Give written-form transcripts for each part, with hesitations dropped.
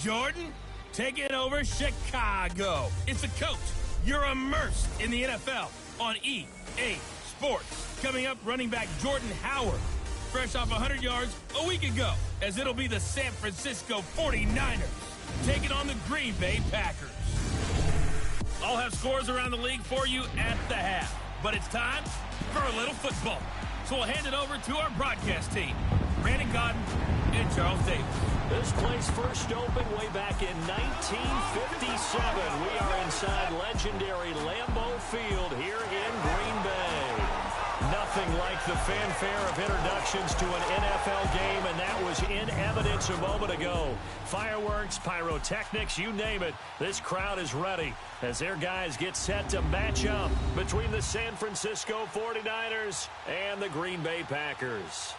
Jordan, taking over Chicago. It's a coach. You're immersed in the NFL on EA Sports. Coming up, running back Jordan Howard, fresh off 100 yards a week ago, as it'll be the San Francisco 49ers taking on the Green Bay Packers. I'll have scores around the league for you at the half, but it's time for a little football. So we'll hand it over to our broadcast team, Brandon Gaudin and Charles Davis. This place first opened way back in 1957. We are inside legendary Lambeau Field here in Green Bay. Nothing like the fanfare of introductions to an NFL game, and that was in evidence a moment ago. Fireworks, pyrotechnics, you name it. This crowd is ready as their guys get set to match up between the San Francisco 49ers and the Green Bay Packers.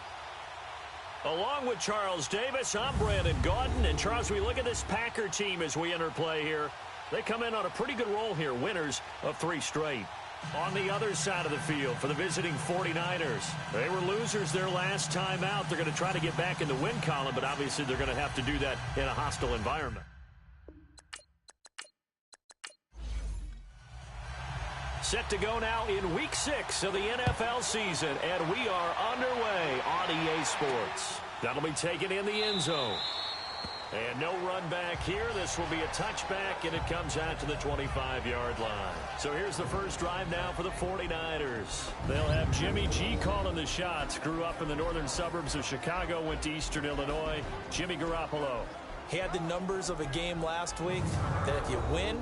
Along with Charles Davis, I'm Brandon Gaudin. And Charles, we look at this Packer team as we enter play here. They come in on a pretty good roll here, winners of 3 straight. On the other side of the field for the visiting 49ers, they were losers their last time out. They're going to try to get back in the win column, but obviously they're going to have to do that in a hostile environment. Set to go now in Week 6 of the NFL season, and we are underway on EA Sports. That'll be taken in the end zone. And no run back here. This will be a touchback, and it comes out to the 25-yard line. So here's the first drive now for the 49ers. They'll have Jimmy G calling the shots. Grew up in the northern suburbs of Chicago, went to Eastern Illinois. Jimmy Garoppolo. He had the numbers of a game last week that if you win,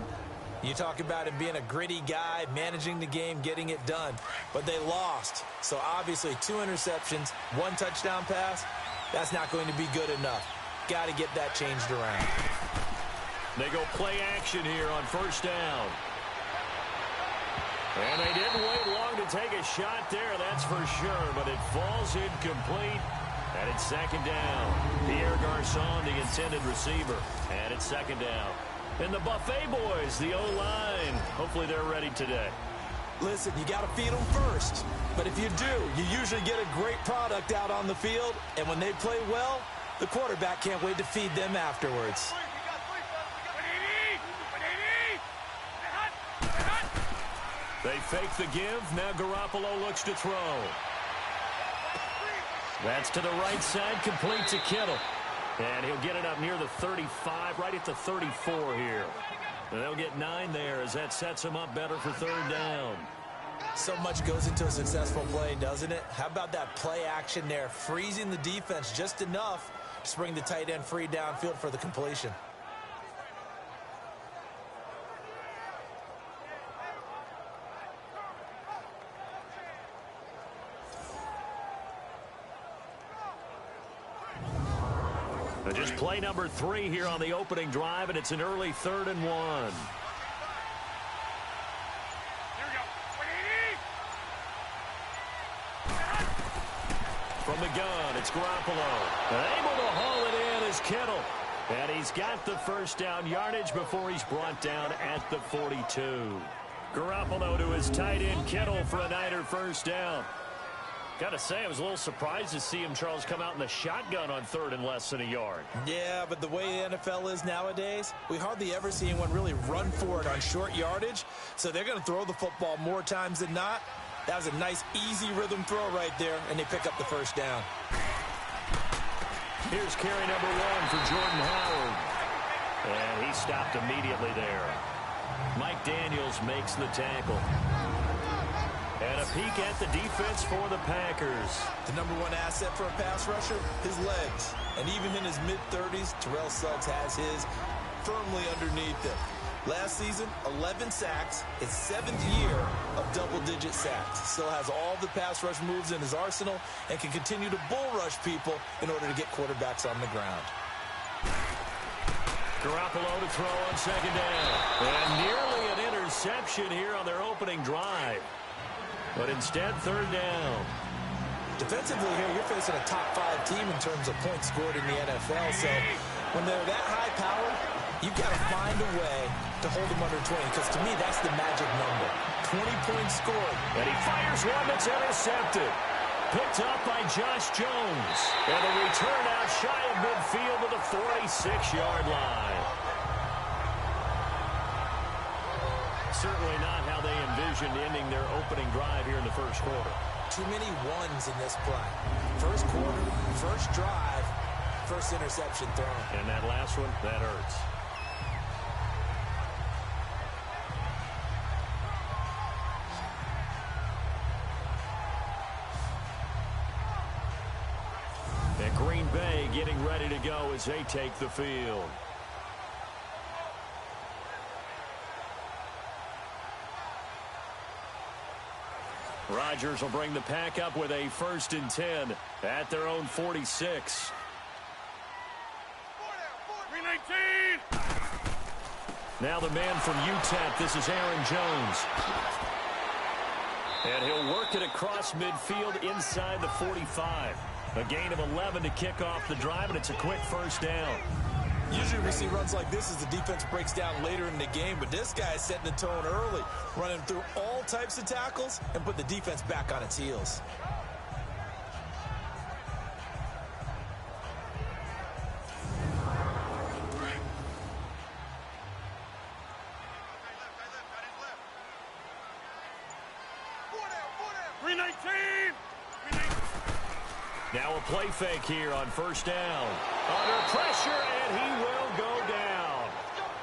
you talk about him being a gritty guy, managing the game, getting it done. But they lost. So obviously 2 interceptions, 1 touchdown pass, that's not going to be good enough. Got to get that changed around. They go play action here on first down. And they didn't wait long to take a shot there, that's for sure. But it falls incomplete. And it's second down. Pierre Garçon, the intended receiver. And it's second down. And the Buffet boys, the O-line. Hopefully they're ready today. Listen, you got to feed them first. But if you do, you usually get a great product out on the field. And when they play well, the quarterback can't wait to feed them afterwards. They fake the give. Now Garoppolo looks to throw. That's to the right side, complete to Kittle. And he'll get it up near the 35, right at the 34 here. And they'll get 9 there as that sets him up better for third down. So much goes into a successful play, doesn't it? How about that play action there, freezing the defense just enough to bring the tight end free downfield for the completion. Just play number 3 here on the opening drive, and it's an early 3rd and 1. From the gun, it's Garoppolo. Able to haul it in is Kittle. And he's got the first down yardage before he's brought down at the 42. Garoppolo to his tight end Kittle for a Niner first down. Got to say, I was a little surprised to see him, Charles, come out in the shotgun on 3rd and less than a yard. Yeah, but the way the NFL is nowadays, we hardly ever see anyone really run for it on short yardage. So they're going to throw the football more times than not. That was a nice, easy rhythm throw right there, and they pick up the first down. Here's carry number 1 for Jordan Howard. And he stopped immediately there. Mike Daniels makes the tackle. And a peek at the defense for the Packers. The number 1 asset for a pass rusher, his legs. And even in his mid-30s, Terrell Suggs has his firmly underneath him. Last season, 11 sacks, his 7th year of double-digit sacks. Still has all the pass rush moves in his arsenal and can continue to bull rush people in order to get quarterbacks on the ground. Garoppolo to throw on second down. And nearly an interception here on their opening drive. But instead, third down. Defensively here, you're facing a top-5 team in terms of points scored in the NFL. So when they're that high-powered, you've got to find a way to hold them under 20, because to me, that's the magic number. 20 points scored. And he fires one that's intercepted. Picked up by Josh Jones. And a return out shy of midfield to the 46-yard line. Certainly not how they envisioned ending their opening drive here in the first quarter. Too many ones in this play. First quarter, first drive, first interception thrown. And that last one, that hurts. And Green Bay getting ready to go as they take the field. Rodgers will bring the pack up with a 1st and 10 at their own 46. 319. Now the man from UTEP, this is Aaron Jones. And he'll work it across midfield inside the 45. A gain of 11 to kick off the drive, and it's a quick first down. Usually we see runs like this as the defense breaks down later in the game, but this guy is setting the tone early, running through all types of tackles and put the defense back on its heels. Now a play fake here on first down. Under pressure, and he will go down.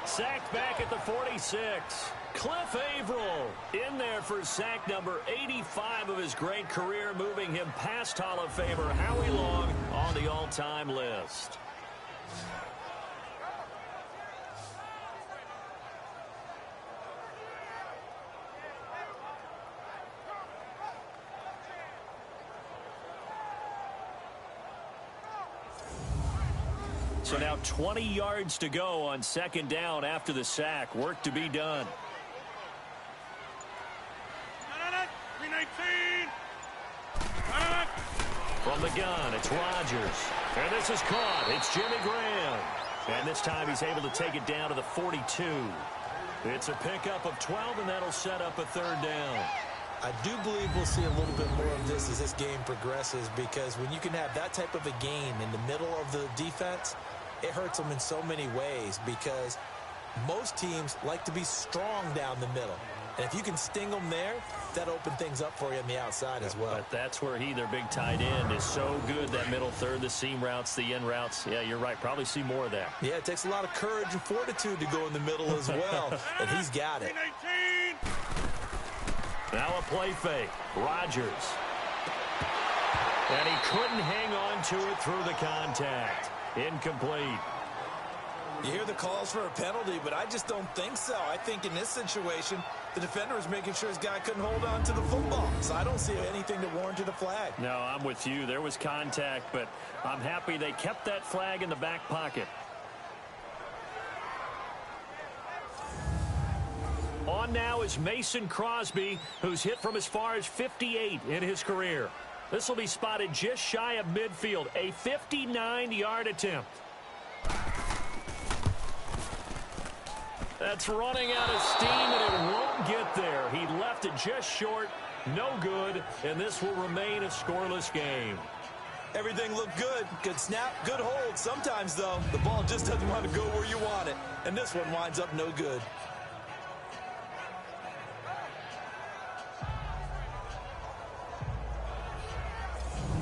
Sacked back at the 46. Cliff Averill in there for sack number 85 of his great career, moving him past Hall of Famer Howie Long on the all-time list. So now 20 yards to go on 2nd down after the sack. Work to be done. 319. From the gun, it's Rodgers. And this is caught. It's Jimmy Graham. And this time he's able to take it down to the 42. It's a pickup of 12, and that'll set up a 3rd down. I do believe we'll see a little bit more of this as this game progresses, because when you can have that type of a gain in the middle of the defense, it hurts them in so many ways, because most teams like to be strong down the middle. And if you can sting them there, that opens things up for you on the outside as well. But that's where their big tight end, is so good, that middle third, the seam routes, the in routes. Yeah, you're right. Probably see more of that. Yeah, it takes a lot of courage and fortitude to go in the middle as well, and he's got it. 319. Now a play fake. Rodgers. And he couldn't hang on to it through the contact. Incomplete. You hear the calls for a penalty, but I just don't think so. I think in this situation, the defender is making sure his guy couldn't hold on to the football. So I don't see anything that warranted a flag. No, I'm with you. There was contact, but I'm happy they kept that flag in the back pocket. On now is Mason Crosby, who's hit from as far as 58 in his career. This will be spotted just shy of midfield, a 59-yard attempt. That's running out of steam, and it won't get there. He left it just short, no good, and this will remain a scoreless game. Everything looked good. Good snap, good hold. Sometimes, though, the ball just doesn't want to go where you want it, and this one winds up no good.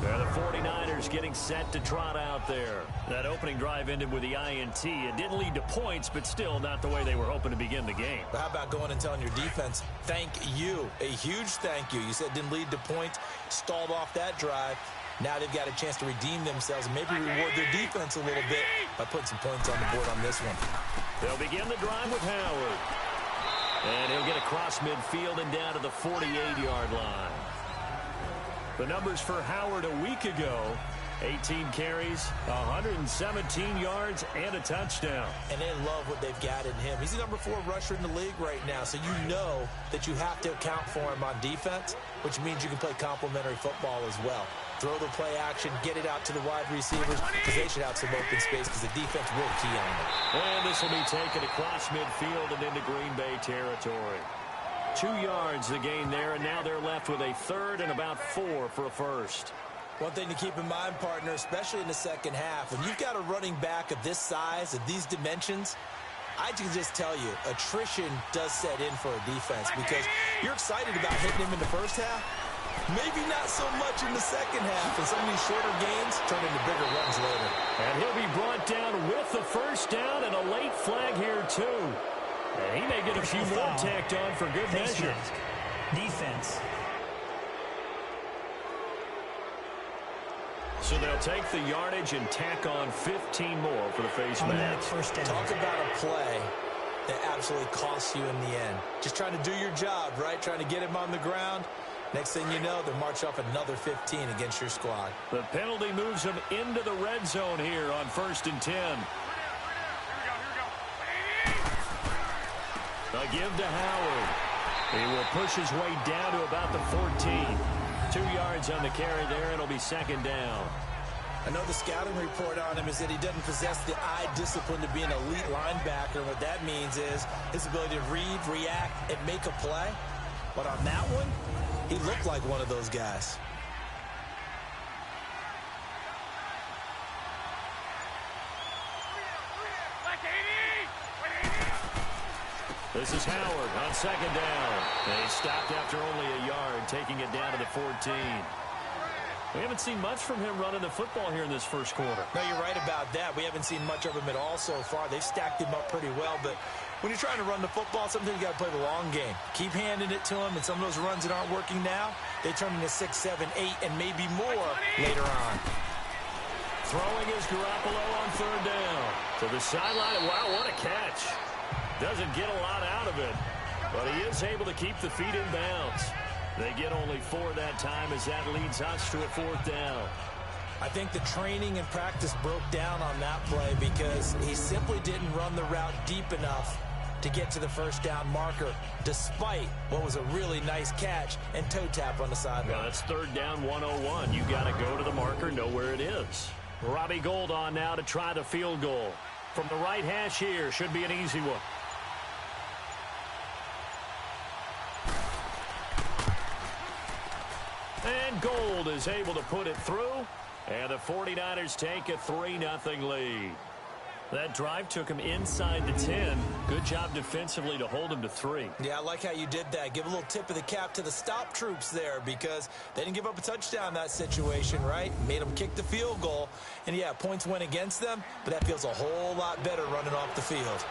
The 49ers getting set to trot out there. That opening drive ended with the INT. It didn't lead to points, but still not the way they were hoping to begin the game. But how about going and telling your defense, thank you, a huge thank you. You said it didn't lead to points, stalled off that drive. Now they've got a chance to redeem themselves and maybe reward their defense a little bit by putting some points on the board on this one. They'll begin the drive with Howard. And he'll get across midfield and down to the 48-yard line. The numbers for Howard a week ago: 18 carries, 117 yards, and a touchdown. And they love what they've got in him. He's the number 4 rusher in the league right now, so you know that you have to account for him on defense, which means you can play complementary football as well. Throw the play action, get it out to the wide receivers, because they should have some open space, because the defense will key on them. And this will be taken across midfield and into Green Bay territory. 2 yards the gain there, and now they're left with a third and about 4 for a first. One thing to keep in mind, partner, especially in the second half, when you've got a running back of this size, of these dimensions, I can just tell you, attrition does set in for a defense because you're excited about hitting him in the first half. Maybe not so much in the second half, and some of these shorter gains turn into bigger runs later. And he'll be brought down with the first down and a late flag here, too. And he may get a few more tacked on for good measure. Defense. So they'll take the yardage and tack on 15 more for the face mask. First down. Talk about a play that absolutely costs you in the end. Just trying to do your job, right? Trying to get him on the ground. Next thing you know, they'll march off another 15 against your squad. The penalty moves them into the red zone here on 1st and 10. A give to Howard. He will push his way down to about the 14. 2 yards on the carry there, and it'll be second down. I know the scouting report on him is that he doesn't possess the eye discipline to be an elite linebacker. And what that means is his ability to read, react, and make a play. But on that one, he looked like one of those guys. This is Howard on second down. And he stopped after only a yard, taking it down to the 14. We haven't seen much from him running the football here in this first quarter. No, you're right about that. We haven't seen much of him at all so far. They've stacked him up pretty well, but when you're trying to run the football, sometimes you got to play the long game. Keep handing it to him, and some of those runs that aren't working now, they turn into 6, 7, 8, and maybe more later on. Throwing is Garoppolo on third down. To the sideline. Wow, what a catch. Doesn't get a lot out of it, but he is able to keep the feet in bounds. They get only 4 that time as that leads us to a 4th down. I think the training and practice broke down on that play because he simply didn't run the route deep enough to get to the first down marker, despite what was a really nice catch and toe tap on the sideline. Well, that's 3rd down 101. You got to go to the marker, know where it is. Robbie Gould on now to try the field goal. From the right hash here, should be an easy one. And Gould is able to put it through, and the 49ers take a 3-0 lead. That drive took him inside the 10. Good job defensively to hold him to 3. Yeah, I like how you did that. Give a little tip of the cap to the stop troops there because they didn't give up a touchdown in that situation, right? Made them kick the field goal. And, yeah, points went against them, but that feels a whole lot better running off the field.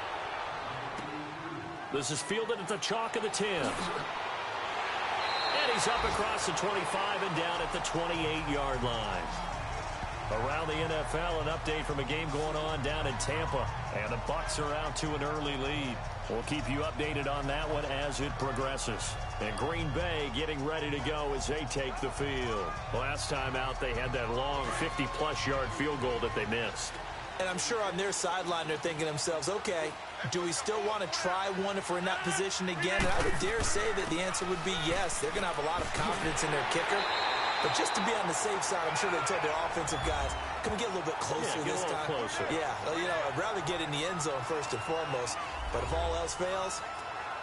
This is fielded at the chalk of the 10. And he's up across the 25 and down at the 28-yard line. Around the NFL, an update from a game going on down in Tampa. And the Bucs are out to an early lead. We'll keep you updated on that one as it progresses. And Green Bay getting ready to go as they take the field. Last time out, they had that long 50-plus yard field goal that they missed. And I'm sure on their sideline they're thinking to themselves, okay, do we still want to try one if we're in that position again? And I would dare say that the answer would be yes. They're going to have a lot of confidence in their kicker. But just to be on the safe side, I'm sure they told their offensive guys, can we get a little bit closer this time? Closer. Yeah, you know, I'd rather get in the end zone first and foremost. But if all else fails,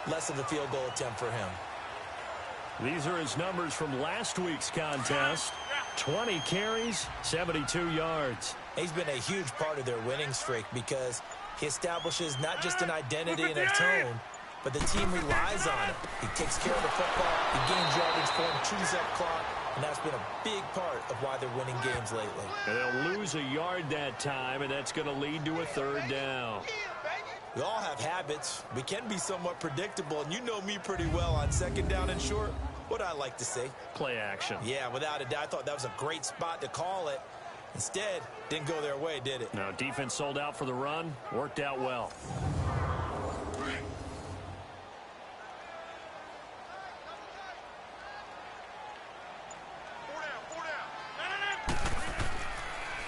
less of a field goal attempt for him. These are his numbers from last week's contest. 20 carries, 72 yards. He's been a huge part of their winning streak because he establishes not just an identity and a tone, but the team relies on it. He takes care of the football, he gains yardage for him, chews up clock, and that's been a big part of why they're winning games lately. And they'll lose a yard that time, and that's going to lead to a 3rd down. We all have habits. We can be somewhat predictable, and you know me pretty well on 2nd down and short. What I like to see. Play action. Yeah, without a doubt. I thought that was a great spot to call it. Instead, didn't go their way, did it? No, defense sold out for the run. Worked out well.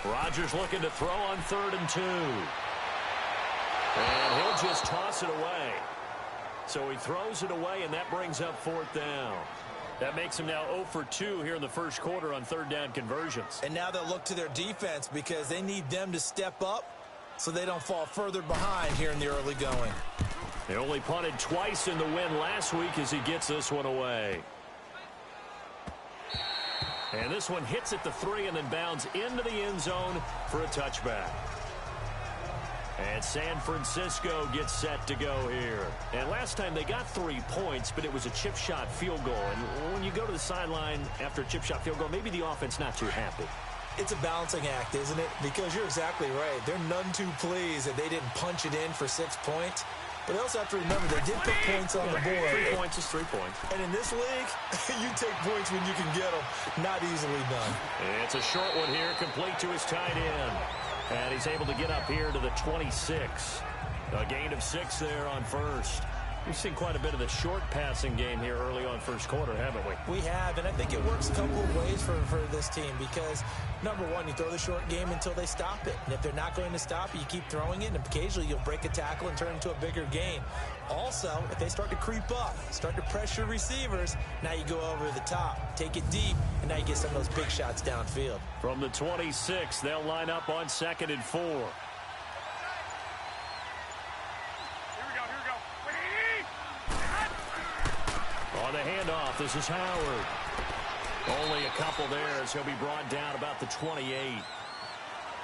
Rodgers looking to throw on 3rd and 2. And he'll just toss it away. So he throws it away, and that brings up 4th down. That makes him now 0 for 2 here in the first quarter on 3rd down conversions. And now they'll look to their defense because they need them to step up so they don't fall further behind here in the early going. They only punted twice in the win last week as he gets this one away. And this one hits at the 3 and then bounds into the end zone for a touchback. And San Francisco gets set to go here. And last time they got 3 points, but it was a chip shot field goal. And when you go to the sideline after a chip shot field goal, maybe the offense not too happy. It's a balancing act, isn't it? Because you're exactly right. They're none too pleased that they didn't punch it in for 6 points. But they also have to remember they did put points on the board. 3 points is 3 points. And in this league, you take points when you can get them. Not easily done. It's a short one here, complete to his tight end. And he's able to get up here to the 26. A gain of 6 there on first. We've seen quite a bit of the short passing game here early on first quarter, haven't we? We have, and I think it works a couple of ways for this team because, number one, you throw the short game until they stop it. And if they're not going to stop it, you keep throwing it, and occasionally you'll break a tackle and turn it into a bigger gain. Also, if they start to creep up, start to pressure receivers, now you go over the top, take it deep, and now you get some of those big shots downfield. From the 26, they'll line up on 2nd and 4. On the handoff, this is Howard. Only a couple there as he'll be brought down about the 28. Well,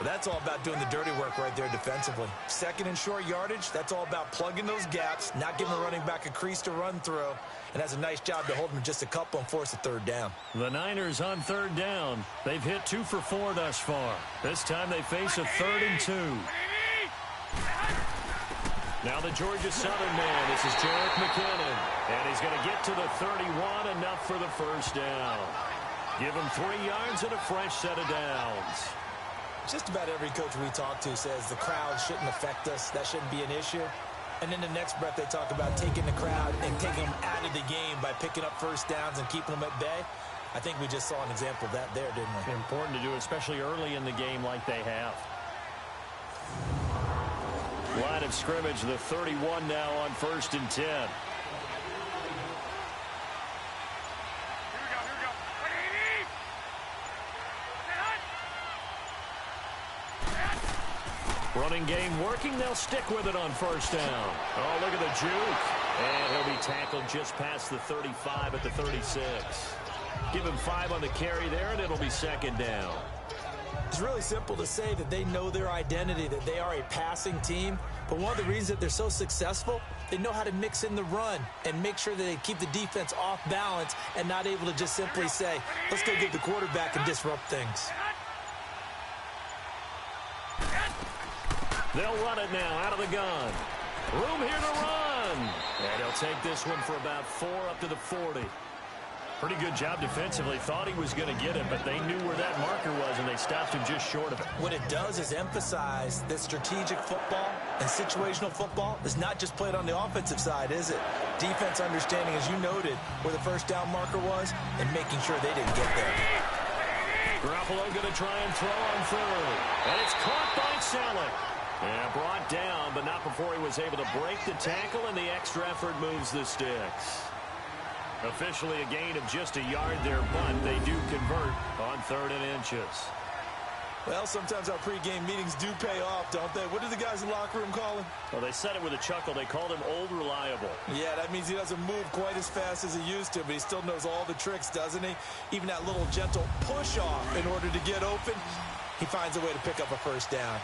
that's all about doing the dirty work right there defensively. 2nd and short yardage, that's all about plugging those gaps, not giving a running back a crease to run through, and has a nice job to hold him just a couple and force a 3rd down. The Niners on 3rd down. They've hit 2 for 4 thus far. This time they face a 3rd and 2. Now the Georgia Southern man. This is Jerick McKinnon. And he's going to get to the 31, enough for the first down. Give him 3 yards and a fresh set of downs. Just about every coach we talk to says the crowd shouldn't affect us. That shouldn't be an issue. And in the next breath, they talk about taking the crowd and taking them out of the game by picking up first downs and keeping them at bay. I think we just saw an example of that there, didn't we? Important to do, especially early in the game like they have. Line of scrimmage, the 31 now on 1st and 10. Running game working. They'll stick with it on 1st down. Oh, look at the juke. And he'll be tackled just past the 35 at the 36. Give him 5 on the carry there, and it'll be 2nd down. It's really simple to say that they know their identity, that they are a passing team. But one of the reasons that they're so successful, they know how to mix in the run and make sure that they keep the defense off balance and not able to just simply say, let's go get the quarterback and disrupt things. They'll run it now out of the gun. Room here to run. And he'll take this one for about 4 up to the 40. Pretty good job defensively. Thought he was going to get it, but they knew where that marker was, and they stopped him just short of it. What it does is emphasize that strategic football and situational football is not just played on the offensive side, is it? Defense understanding, as you noted, where the first down marker was and making sure they didn't get there. Garoppolo going to try and throw on 3rd. And it's caught by Selleck. Yeah, brought down, but not before he was able to break the tackle, and the extra effort moves the sticks. Officially a gain of just a yard there, but they do convert on 3rd and inches. Well, sometimes our pregame meetings do pay off, don't they? What do the guys in the locker room call him? Well, they said it with a chuckle. They called him Old Reliable. Yeah, that means he doesn't move quite as fast as he used to, but he still knows all the tricks, doesn't he? Even that little gentle push-off in order to get open, he finds a way to pick up a first down.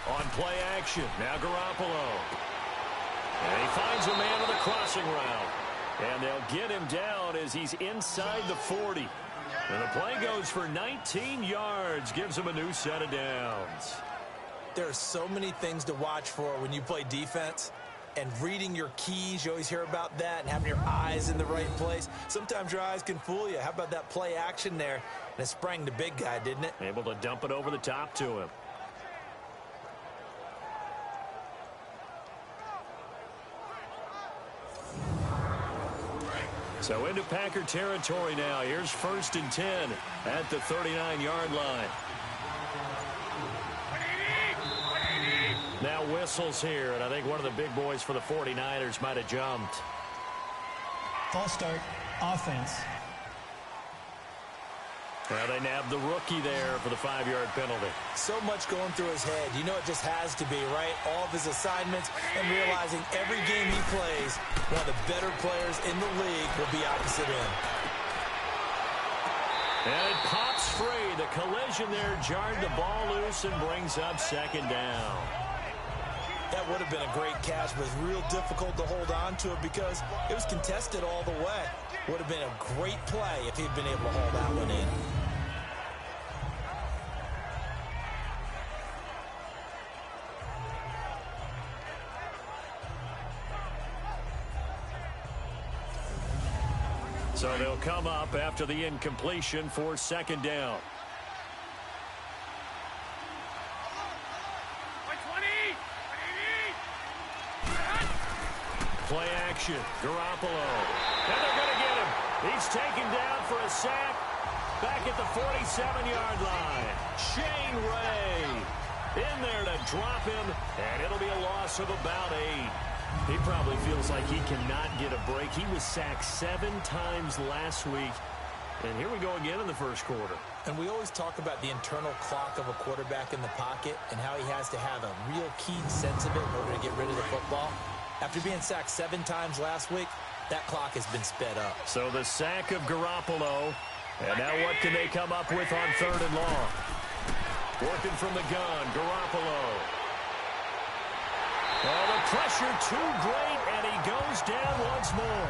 On play action, now Garoppolo. And he finds a man with a crossing route. And they'll get him down as he's inside the 40. And the play goes for 19 yards, gives him a new set of downs. There are so many things to watch for when you play defense. And reading your keys, you always hear about that, and having your eyes in the right place. Sometimes your eyes can fool you. How about that play action there? And it sprang the big guy, didn't it? Able to dump it over the top to him. So into Packer territory now. Here's 1st and 10 at the 39-yard line. Now whistles here, and I think one of the big boys for the 49ers might have jumped. False start, offense. Well, they nabbed the rookie there for the 5-yard penalty. So much going through his head. You know it just has to be, right? All of his assignments and realizing every game he plays, one of the better players in the league will be opposite him. And it pops free. The collision there jarred the ball loose and brings up second down. That would have been a great catch, but it's real difficult to hold on to it because it was contested all the way. Would have been a great play if he'd been able to hold that one in. So they'll come up after the incompletion for second down. Play action. Garoppolo. And they're going to get him. He's taken down for a sack back at the 47-yard line. Shane Ray in there to drop him, and it'll be a loss of about 8. He probably feels like he cannot get a break. He was sacked 7 times last week. And here we go again in the first quarter. And we always talk about the internal clock of a quarterback in the pocket and how he has to have a real keen sense of it in order to get rid of the football. After being sacked 7 times last week, that clock has been sped up. So the sack of Garoppolo. And now what can they come up with on 3rd and long? Working from the gun, Garoppolo. Oh, the pressure too great, and he goes down once more.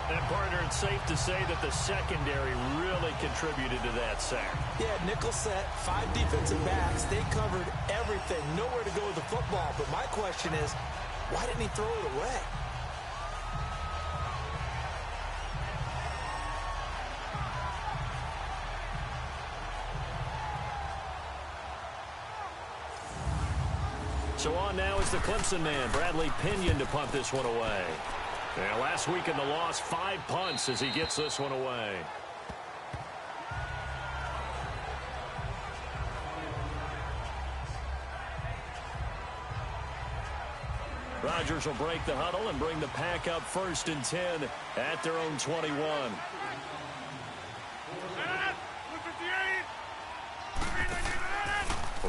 And, partner, it's safe to say that the secondary really contributed to that sack. Yeah, nickel set, 5 defensive backs. They covered everything. Nowhere to go with the football. But my question is, why didn't he throw it away? So on now is the Clemson man, Bradley Pinion, to punt this one away. And last week in the loss, 5 punts as he gets this one away. Rodgers will break the huddle and bring the pack up 1st and 10 at their own 21.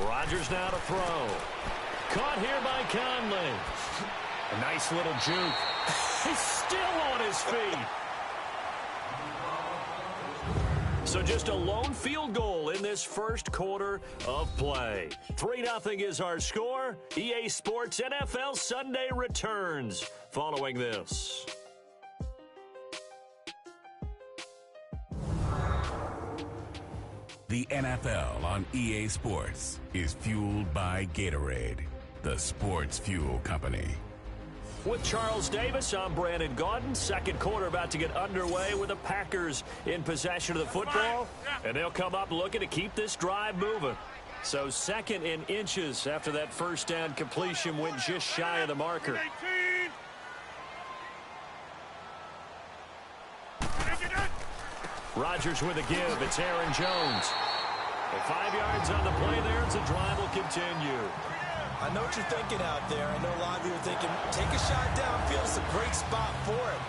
Rodgers now to throw. Caught here by Conley. A nice little juke. He's still on his feet. So just a lone field goal in this first quarter of play. 3-0 is our score. EA Sports NFL Sunday returns following this. The NFL on EA Sports is fueled by Gatorade, the sports fuel company. With Charles Davis, I'm Brandon Gaudin. Second quarter about to get underway with the Packers in possession of the football. And they'll come up looking to keep this drive moving. So 2nd and inches after that first down completion went just shy of the marker. Rodgers with a give. It's Aaron Jones. And 5 yards on the play there as the drive will continue. I know what you're thinking out there. I know a lot of you are thinking, take a shot downfield. It's a great spot for it.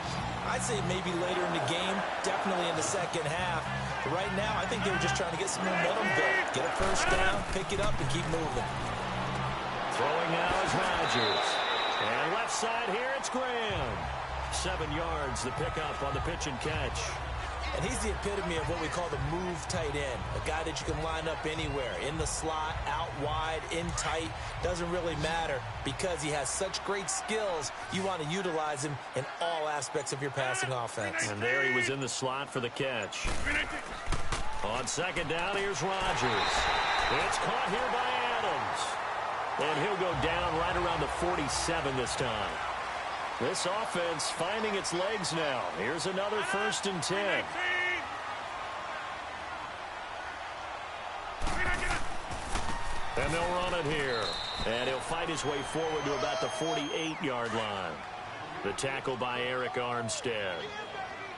I'd say maybe later in the game, definitely in the second half. But right now, I think they were just trying to get some momentum built. Get a first down, pick it up, and keep moving. Throwing now is Rodgers. And left side here, it's Graham. 7 yards, the pickup on the pitch and catch. And he's the epitome of what we call the move tight end. A guy that you can line up anywhere. In the slot, out wide, in tight. Doesn't really matter because he has such great skills. You want to utilize him in all aspects of your passing offense. And there he was in the slot for the catch. On second down, here's Rodgers. It's caught here by Adams. And he'll go down right around the 47 this time. This offense finding its legs now. Here's another 1st and 10. And they'll run it here. And he'll fight his way forward to about the 48-yard line. The tackle by Eric Armstead.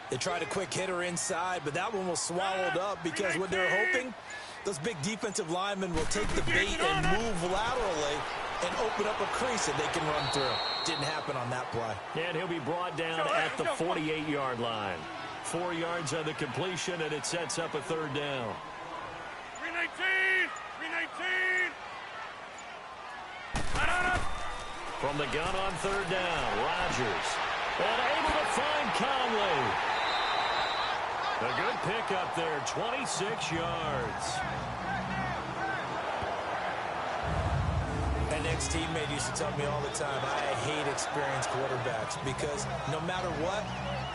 They tried a quick hitter inside, but that one was swallowed up because what they're hoping, those big defensive linemen will take the bait and move laterally and open up a crease that they can run through. Didn't happen on that play. And he'll be brought down at the 48-yard line. 4 yards on the completion, and it sets up a third down. 319! 319! From the gun on third down, Rodgers. And able to find Conley. A good pickup there, 26 yards. An ex-teammate used to tell me all the time, I hate experienced quarterbacks because no matter what,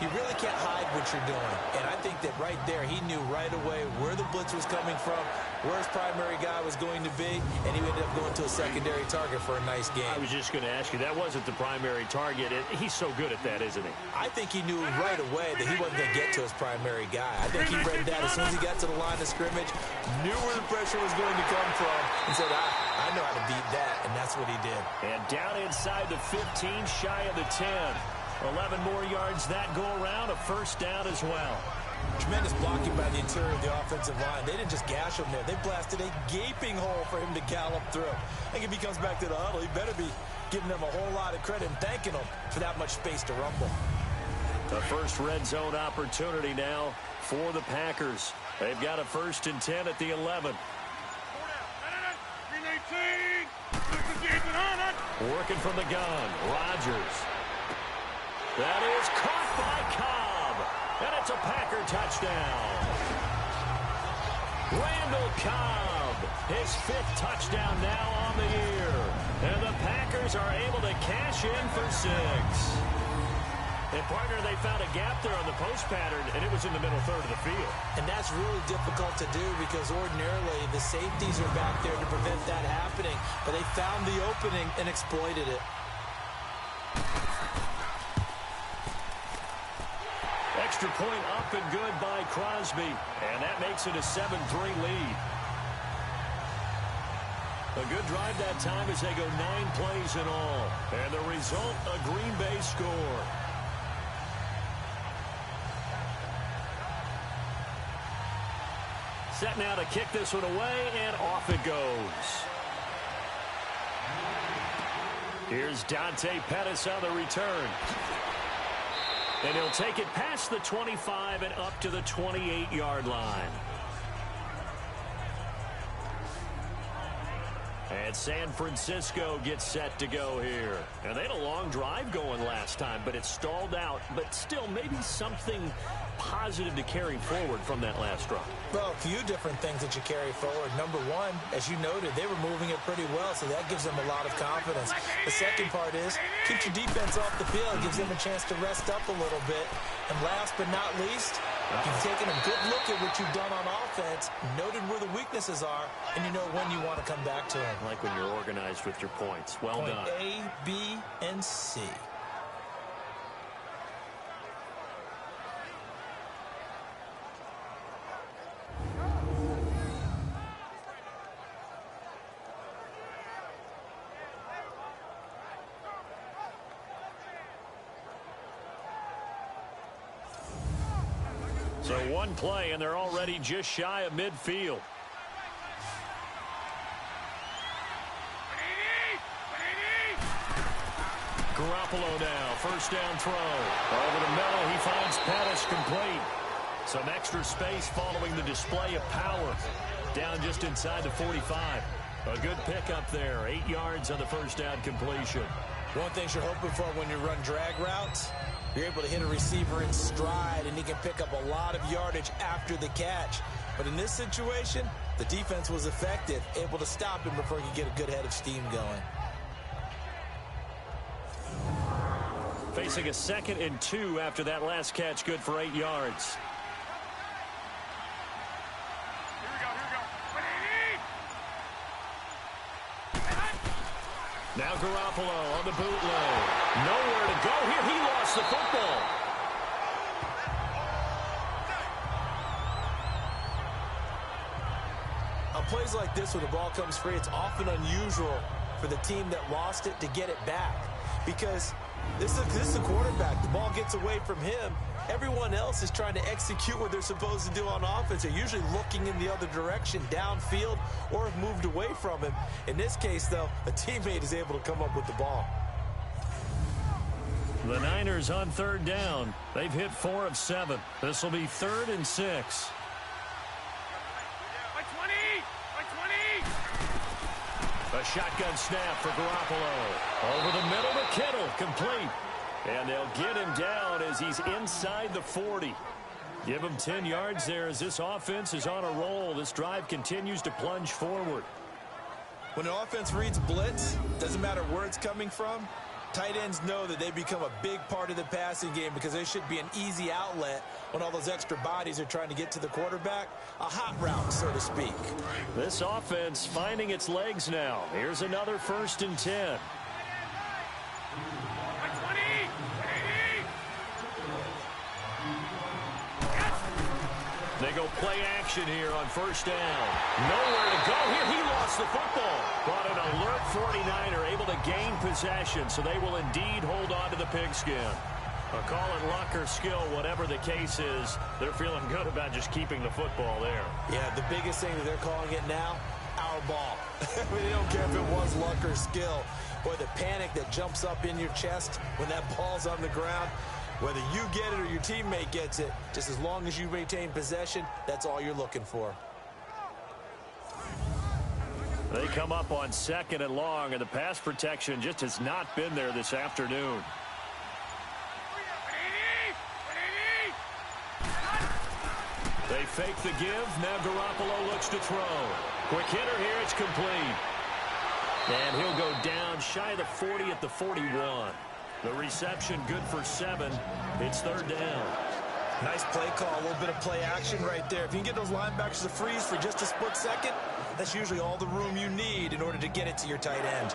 you really can't hide what you're doing. And I think that right there, he knew right away where the blitz was coming from, where his primary guy was going to be, and he ended up going to a secondary target for a nice game. I was just going to ask you, that wasn't the primary target. He's so good at that, isn't he? I think he knew right away that he wasn't going to get to his primary guy. I think he read that as soon as he got to the line of scrimmage, knew where the pressure was going to come from, and said, I know how to beat that, and that's what he did. And down inside the 15, shy of the 10. 11 more yards that go around, a first down as well. Tremendous blocking by the interior of the offensive line. They didn't just gash him there. They blasted a gaping hole for him to gallop through. I think if he comes back to the huddle, he better be giving them a whole lot of credit and thanking them for that much space to rumble. The first red zone opportunity now for the Packers. They've got a 1st and 10 at the 11. 319! Working from the gun, Rodgers. That is caught by Cobb. And it's a Packer touchdown. Randall Cobb, his 5th touchdown now on the year. And the Packers are able to cash in for 6. And, partner, they found a gap there on the post pattern, and it was in the middle third of the field. And that's really difficult to do because ordinarily the safeties are back there to prevent that happening. But they found the opening and exploited it. Extra point up and good by Crosby. And that makes it a 7-3 lead. A good drive that time as they go 9 plays in all. And the result, a Green Bay score. Set now to kick this one away, and off it goes. Here's Dante Pettis on the return. And he'll take it past the 25 and up to the 28-yard line. And San Francisco gets set to go here. And they had a long drive going last time, but it stalled out. But still, maybe something positive to carry forward from that last drive. Well, a few different things that you carry forward. Number one, as you noted, they were moving it pretty well, so that gives them a lot of confidence. The second part is, keep your defense off the field. It gives them a chance to rest up a little bit. And last but not least, you've taken a good look at what you've done on offense, noted where the weaknesses are, and you know when you want to come back to them. I like when you're organized with your points. Well done. Point A, B, and C. So one play, and they're already just shy of midfield. Garoppolo now, first down throw. Over the middle, he finds Pettis complete. Some extra space following the display of power. Down just inside the 45. A good pickup there, 8 yards on the first down completion. One thing you're hoping for when you run drag routes, you're able to hit a receiver in stride, and he can pick up a lot of yardage after the catch. But in this situation, the defense was effective, able to stop him before he could get a good head of steam going. Facing a 2nd and 2 after that last catch, good for 8 yards. Now Garoppolo on the bootleg. Nowhere to go here. He lost the football. On plays like this where the ball comes free, it's often unusual for the team that lost it to get it back. Because this is a quarterback. The ball gets away from him. Everyone else is trying to execute what they're supposed to do on offense. They're usually looking in the other direction, downfield, or have moved away from him. In this case, though, a teammate is able to come up with the ball. The Niners on third down. They've hit 4 of 7. This will be 3rd and 6. A shotgun snap for Garoppolo. Over the middle to Kittle. Complete. And they'll get him down as he's inside the 40. Give him 10 yards there as this offense is on a roll. This drive continues to plunge forward. When an offense reads blitz, doesn't matter where it's coming from, tight ends know that they become a big part of the passing game because they should be an easy outlet when all those extra bodies are trying to get to the quarterback. A hot route, so to speak. This offense finding its legs now. Here's another 1st and 10. They go play action here on 1st down. Nowhere to go here. He lost the football. But an alert 49er able to gain possession, so they will indeed hold on to the pigskin. Call it luck or skill, whatever the case is, they're feeling good about just keeping the football there. Yeah, the biggest thing that they're calling it now, our ball. I mean, they don't care if it was luck or skill. Boy, the panic that jumps up in your chest when that ball's on the ground, whether you get it or your teammate gets it, just as long as you maintain possession, that's all you're looking for. They come up on 2nd and long, and the pass protection just has not been there this afternoon. They fake the give. Now Garoppolo looks to throw. Quick hitter here. It's complete. And he'll go down shy of the 40 at the 41. The reception good for 7. It's 3rd down. Nice play call. A little bit of play action right there. If you can get those linebackers to freeze for just a split second, that's usually all the room you need in order to get it to your tight end.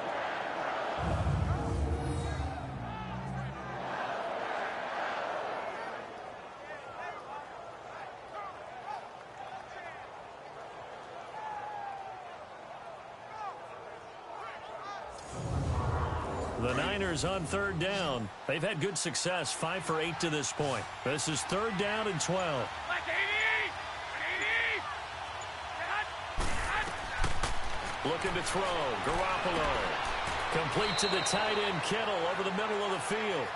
The Niners on 3rd down. They've had good success, 5 for 8 to this point. This is 3rd down and 12. Looking to throw. Garoppolo. Complete to the tight end, Kittle, over the middle of the field.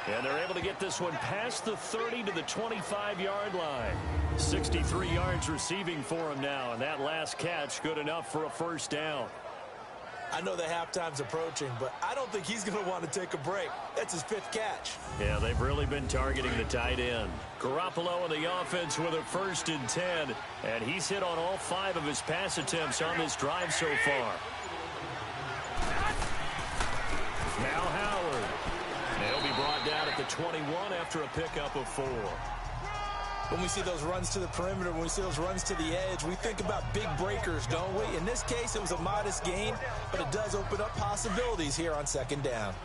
And they're able to get this one past the 30 to the 25-yard line. 63 yards receiving for him now, and that last catch good enough for a 1st down. I know the halftime's approaching, but I don't think he's going to want to take a break. That's his 5th catch. Yeah, they've really been targeting the tight end. Garoppolo in the offense with a 1st and 10, and he's hit on all 5 of his pass attempts on this drive so far. Now Howard. He'll be brought down at the 21 after a pickup of 4. When we see those runs to the perimeter, when we see those runs to the edge, we think about big breakers, don't we? In this case, it was a modest gain, but it does open up possibilities here on 2nd down.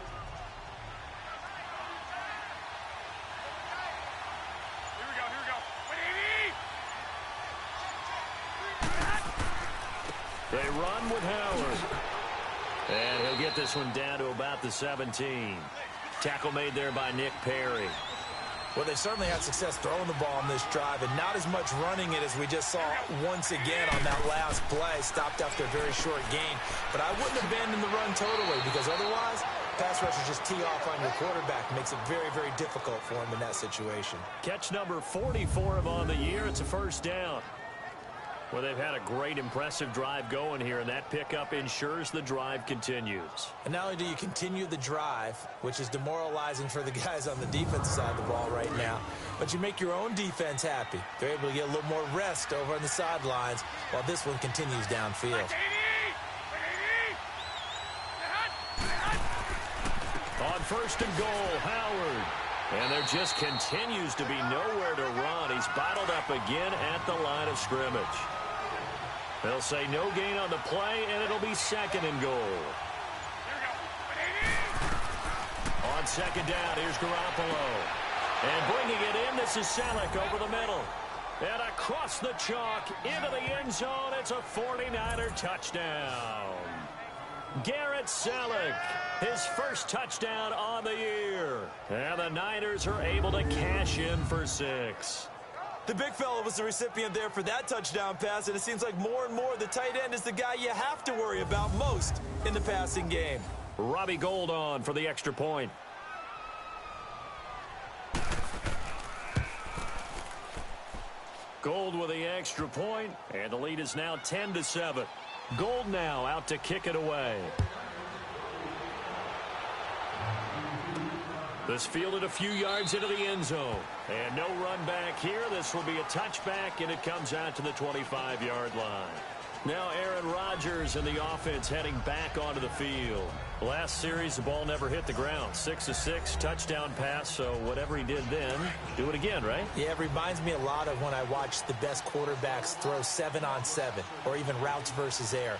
They run with Howard. And he'll get this one down to about the 17. Tackle made there by Nick Perry. Well, they certainly had success throwing the ball on this drive, and not as much running it as we just saw once again on that last play. Stopped after a very short gain. But I wouldn't abandon the run totally, because otherwise, pass rushers just tee off on your quarterback. Makes it very, very difficult for him in that situation. Catch number 44 of on the year. It's a 1st down. Well, they've had a great, impressive drive going here, and that pickup ensures the drive continues. And not only do you continue the drive, which is demoralizing for the guys on the defense side of the ball right now, but you make your own defense happy. They're able to get a little more rest over on the sidelines while this one continues downfield. On 1st and goal, Howard. And there just continues to be nowhere to run. He's bottled up again at the line of scrimmage. They'll say no gain on the play, and it'll be 2nd and goal. On 2nd down, here's Garoppolo. And bringing it in, this is Selleck over the middle. And across the chalk, into the end zone, it's a 49er touchdown. Garrett Selleck, his 1st touchdown on the year. And the Niners are able to cash in for 6. The big fella was the recipient there for that touchdown pass, and it seems like more and more the tight end is the guy you have to worry about most in the passing game. Robbie Gould on for the extra point. Gold with the extra point, and the lead is now 10-7. Gold now out to kick it away. This fielded a few yards into the end zone. And no run back here. This will be a touchback, and it comes out to the 25-yard line. Now Aaron Rodgers and the offense heading back onto the field. Last series, the ball never hit the ground. 6-6, touchdown pass, so whatever he did then, do it again, right? Yeah, it reminds me a lot of when I watched the best quarterbacks throw 7-on-7 or even routes versus air.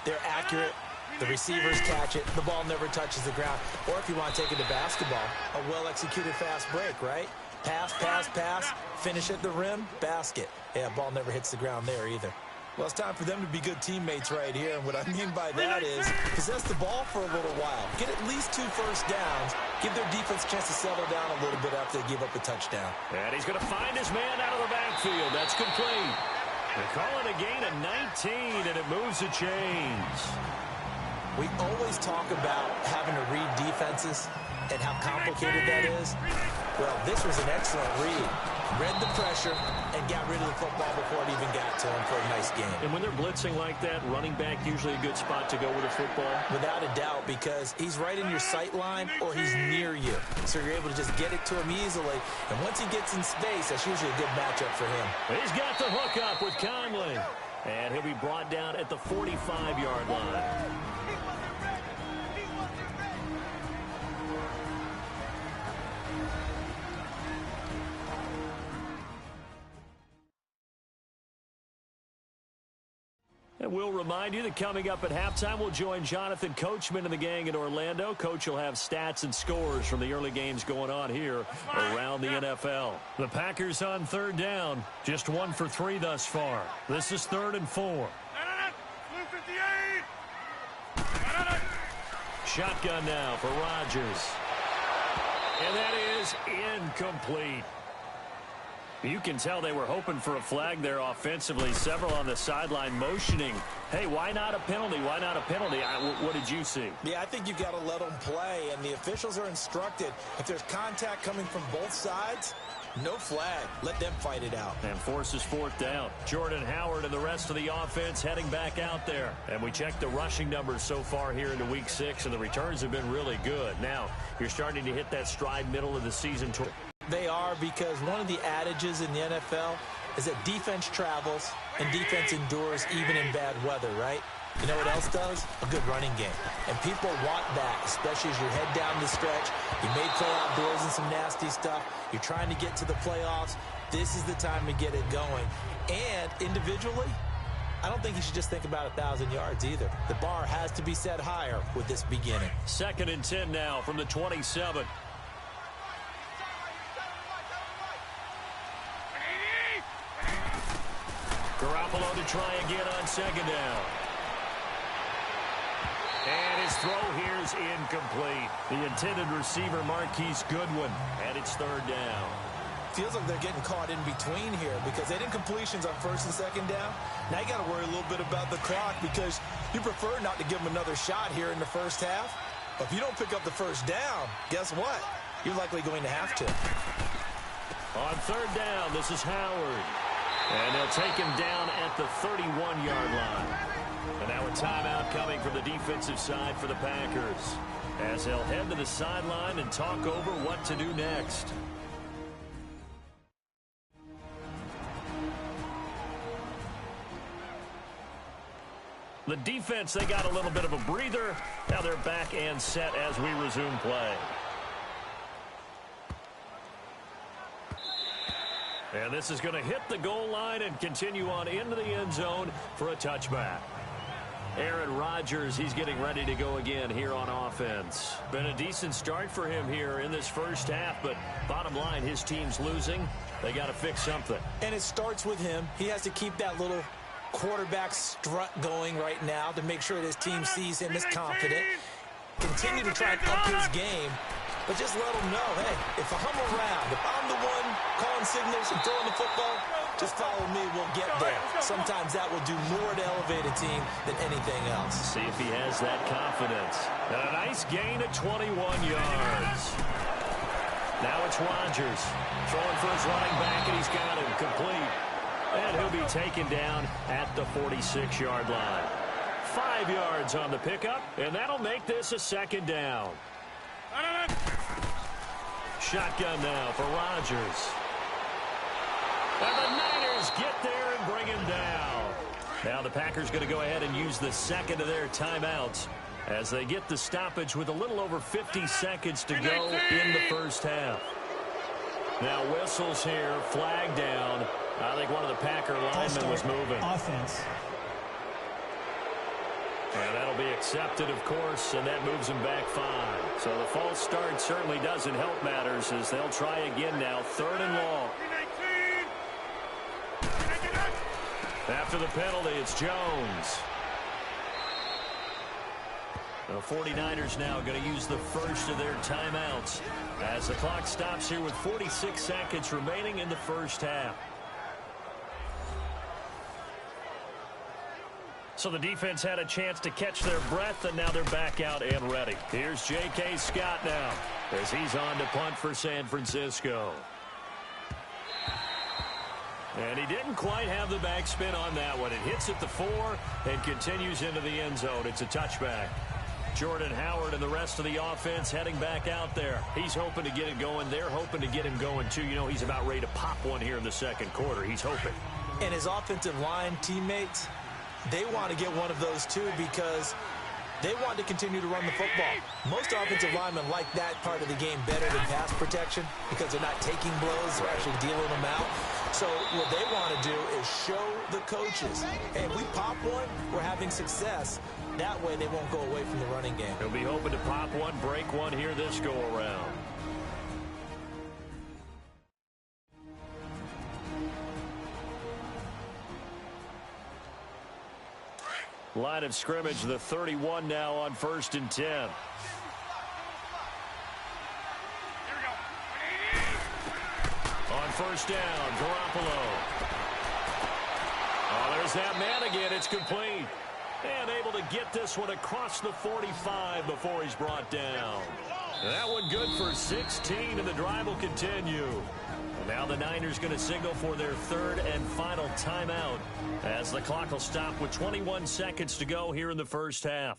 They're accurate. The receivers catch it. The ball never touches the ground. Or if you want to take it to basketball, a well-executed fast break, right? Pass, pass, pass, finish at the rim, basket. Yeah, ball never hits the ground there either. Well, it's time for them to be good teammates right here. And what I mean by that is possess the ball for a little while. Get at least 2 first downs. Give their defense a chance to settle down a little bit after they give up a touchdown. And he's going to find his man out of the backfield. That's complete. They call it a gain of 19, and it moves the chains. We always talk about having to read defenses and how complicated that is. Well, this was an excellent read. Read the pressure and got rid of the football before it even got to him for a nice game. And when they're blitzing like that, running back usually a good spot to go with a football? Without a doubt, because he's right in your sight line or he's near you. So you're able to just get it to him easily. And once he gets in space, that's usually a good matchup for him. He's got the hook up with Conley. And he'll be brought down at the 45-yard line. And we'll remind you that coming up at halftime, we'll join Jonathan Coachman and the gang in Orlando. Coach will have stats and scores from the early games going on here around the NFL. The Packers on third down, just 1 for 3 thus far. This is 3rd and 4. Shotgun now for Rodgers. And that is incomplete. You can tell they were hoping for a flag there offensively. Several on the sideline motioning. Hey, why not a penalty? Why not a penalty? What did you see? Yeah, I think you've got to let them play, and the officials are instructed. If there's contact coming from both sides, no flag. Let them fight it out. And forces 4th down. Jordan Howard and the rest of the offense heading back out there. And we checked the rushing numbers so far here into Week 6, and the returns have been really good. Now, you're starting to hit that stride middle of the season. They are, because one of the adages in the NFL is that defense travels and defense endures even in bad weather, right? You know what else does? A good running game. And people want that, especially as you head down the stretch. You may play outdoors in some nasty stuff. You're trying to get to the playoffs. This is the time to get it going. And individually, I don't think you should just think about 1,000 yards either. The bar has to be set higher with this beginning. 2nd and 10 now from the 27. Garoppolo to try again on 2nd down. And his throw here is incomplete. The intended receiver, Marquise Goodwin, and it's 3rd down. Feels like they're getting caught in between here because they did completions on 1st and 2nd down. Now you got to worry a little bit about the clock because you prefer not to give them another shot here in the first half. But if you don't pick up the 1st down, guess what? You're likely going to have to. On 3rd down, this is Howard. And they'll take him down at the 31-yard line. And now a timeout coming from the defensive side for the Packers, as they'll head to the sideline and talk over what to do next. The defense, they got a little bit of a breather. Now they're back and set as we resume play. And this is going to hit the goal line and continue on into the end zone for a touchback. Aaron Rodgers, he's getting ready to go again here on offense. Been a decent start for him here in this first half, but bottom line, his team's losing. They got to fix something. And it starts with him. He has to keep that little quarterback strut going right now to make sure that his team sees him as confident. Continue to try and up his game. But just let them know, hey, if I'm around, if I'm the one calling signals and throwing the football, just follow me, we'll get there. Sometimes that will do more to elevate a team than anything else. See if he has that confidence. And a nice gain at 21 yards. Now it's Rodgers throwing for his running back, and he's got him complete. And he'll be taken down at the 46-yard line. 5 yards on the pickup, and that'll make this a second down. Shotgun now for Rodgers. And the Niners get there and bring him down. Now the Packers going to go ahead and use the second of their timeouts as they get the stoppage with a little over 50 seconds to go in the first half. Now whistles here, flag down. I think one of the Packer linemen was moving. Offense. And that'll be accepted, of course, and that moves him back 5. So the false start certainly doesn't help matters as they'll try again now, 3rd and long. After the penalty, it's Jones. The 49ers now going to use the first of their timeouts as the clock stops here with 46 seconds remaining in the first half. So the defense had a chance to catch their breath, and now they're back out and ready. Here's J.K. Scott now as he's on to punt for San Francisco. And he didn't quite have the backspin on that one. It hits at the 4 and continues into the end zone. It's a touchback. Jordan Howard and the rest of the offense heading back out there. He's hoping to get it going. They're hoping to get him going, too. You know, he's about ready to pop one here in the second quarter. He's hoping. And his offensive line teammates, they want to get one of those, too, because they want to continue to run the football. Most offensive linemen like that part of the game better than pass protection because they're not taking blows. They're actually dealing them out. So what they want to do is show the coaches, hey, if we pop one, we're having success. That way they won't go away from the running game. He'll be hoping to pop one, break one here this go-around. Line of scrimmage, the 31 now on 1st and 10. On first down, Garoppolo. Oh, there's that man again. It's complete. And able to get this one across the 45 before he's brought down. That one good for 16, and the drive will continue. Now the Niners going to signal for their 3rd and final timeout as the clock will stop with 21 seconds to go here in the first half.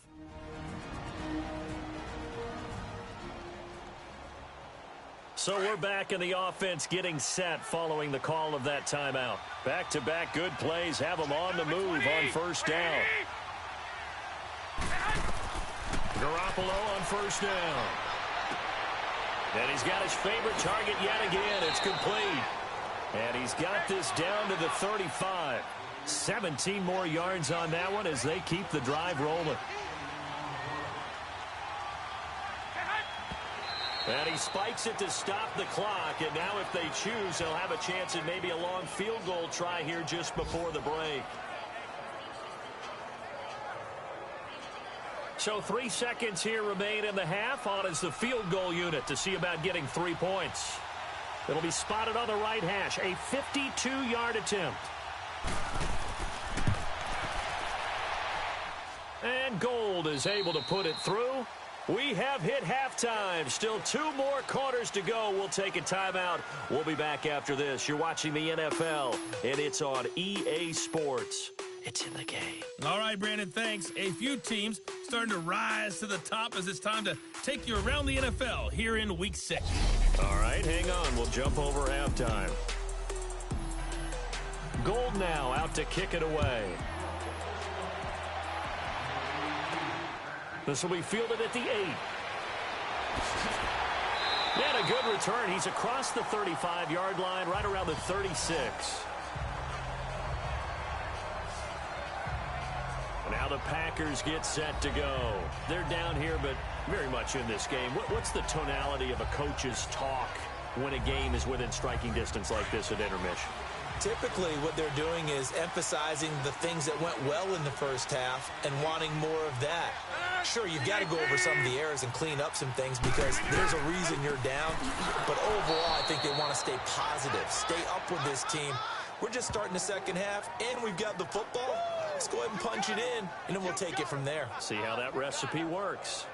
So we're back in the offense getting set following the call of that timeout. Back-to-back good plays have them on the move on first down. Garoppolo on first down. And he's got his favorite target yet again. It's complete. And he's got this down to the 35. 17 more yards on that one as they keep the drive rolling. And he spikes it to stop the clock. And now if they choose, they'll have a chance at maybe a long field goal try here just before the break. So 3 seconds here remain in the half. On is the field goal unit to see about getting 3 points. It'll be spotted on the right hash. A 52-yard attempt. And Gold is able to put it through. We have hit halftime. Still 2 more quarters to go. We'll take a timeout. We'll be back after this. You're watching the NFL, and it's on EA Sports. It's in the game. All right, Brandon, thanks. A few teams starting to rise to the top as it's time to take you around the NFL here in Week 6. All right, hang on. We'll jump over halftime. Gold now out to kick it away. This will be fielded at the 8. And a good return. He's across the 35-yard line, right around the 36. Now the Packers get set to go. They're down here, but very much in this game. What's the tonality of a coach's talk when a game is within striking distance like this at intermission? Typically, what they're doing is emphasizing the things that went well in the first half and wanting more of that. Sure, you've got to go over some of the errors and clean up some things because there's a reason you're down. But overall, I think they want to stay positive, stay up with this team. We're just starting the second half, and we've got the football. Let's go ahead and punch it in, and then we'll take it from there. See how that recipe works.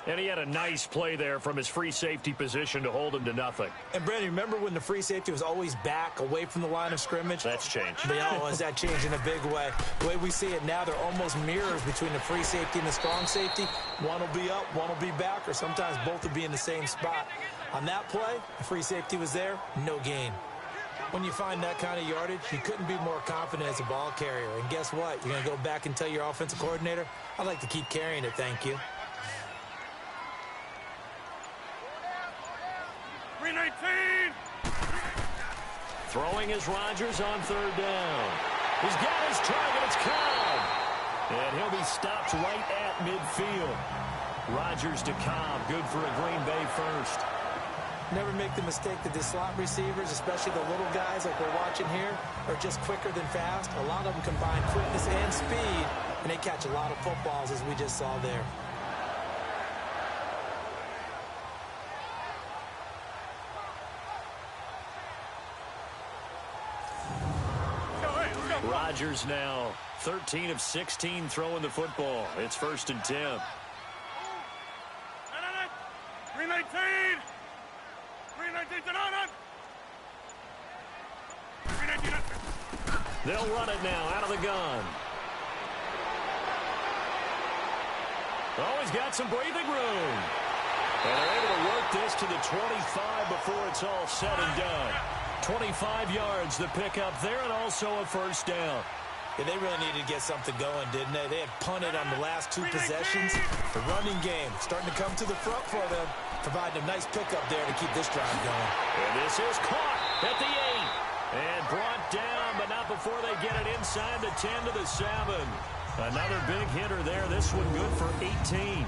And he had a nice play there from his free safety position to hold him to nothing. And, Brandon, remember when the free safety was always back away from the line of scrimmage? That's changed. Has that changed in a big way? The way we see it now, they're almost mirrors between the free safety and the strong safety. One will be up, one will be back, or sometimes both will be in the same spot. On that play, the free safety was there, no gain. When you find that kind of yardage, you couldn't be more confident as a ball carrier. And guess what? You're going to go back and tell your offensive coordinator, I'd like to keep carrying it, thank you. 319. Throwing is Rodgers on third down. He's got his target. It's Cobb. And he'll be stopped right at midfield. Rodgers to Cobb. Good for a Green Bay first. Never make the mistake that the slot receivers, especially the little guys like we're watching here, are just quicker than fast. A lot of them combine quickness and speed, and they catch a lot of footballs, as we just saw there. Rodgers now 13 of 16 throwing the football. It's 1st and 10. 319. 319. They'll run it now out of the gun. Oh, he's got some breathing room. And they're able to work this to the 25 before it's all said and done. 25 yards the pickup there, and also a first down. Yeah, they really needed to get something going, didn't they? They had punted on the last 2 possessions. The running game starting to come to the front for them, providing a nice pickup there to keep this drive going. And this is caught at the 8. And brought down, but not before they get it inside the 10 to the 7. Another big hitter there. This one good for 18.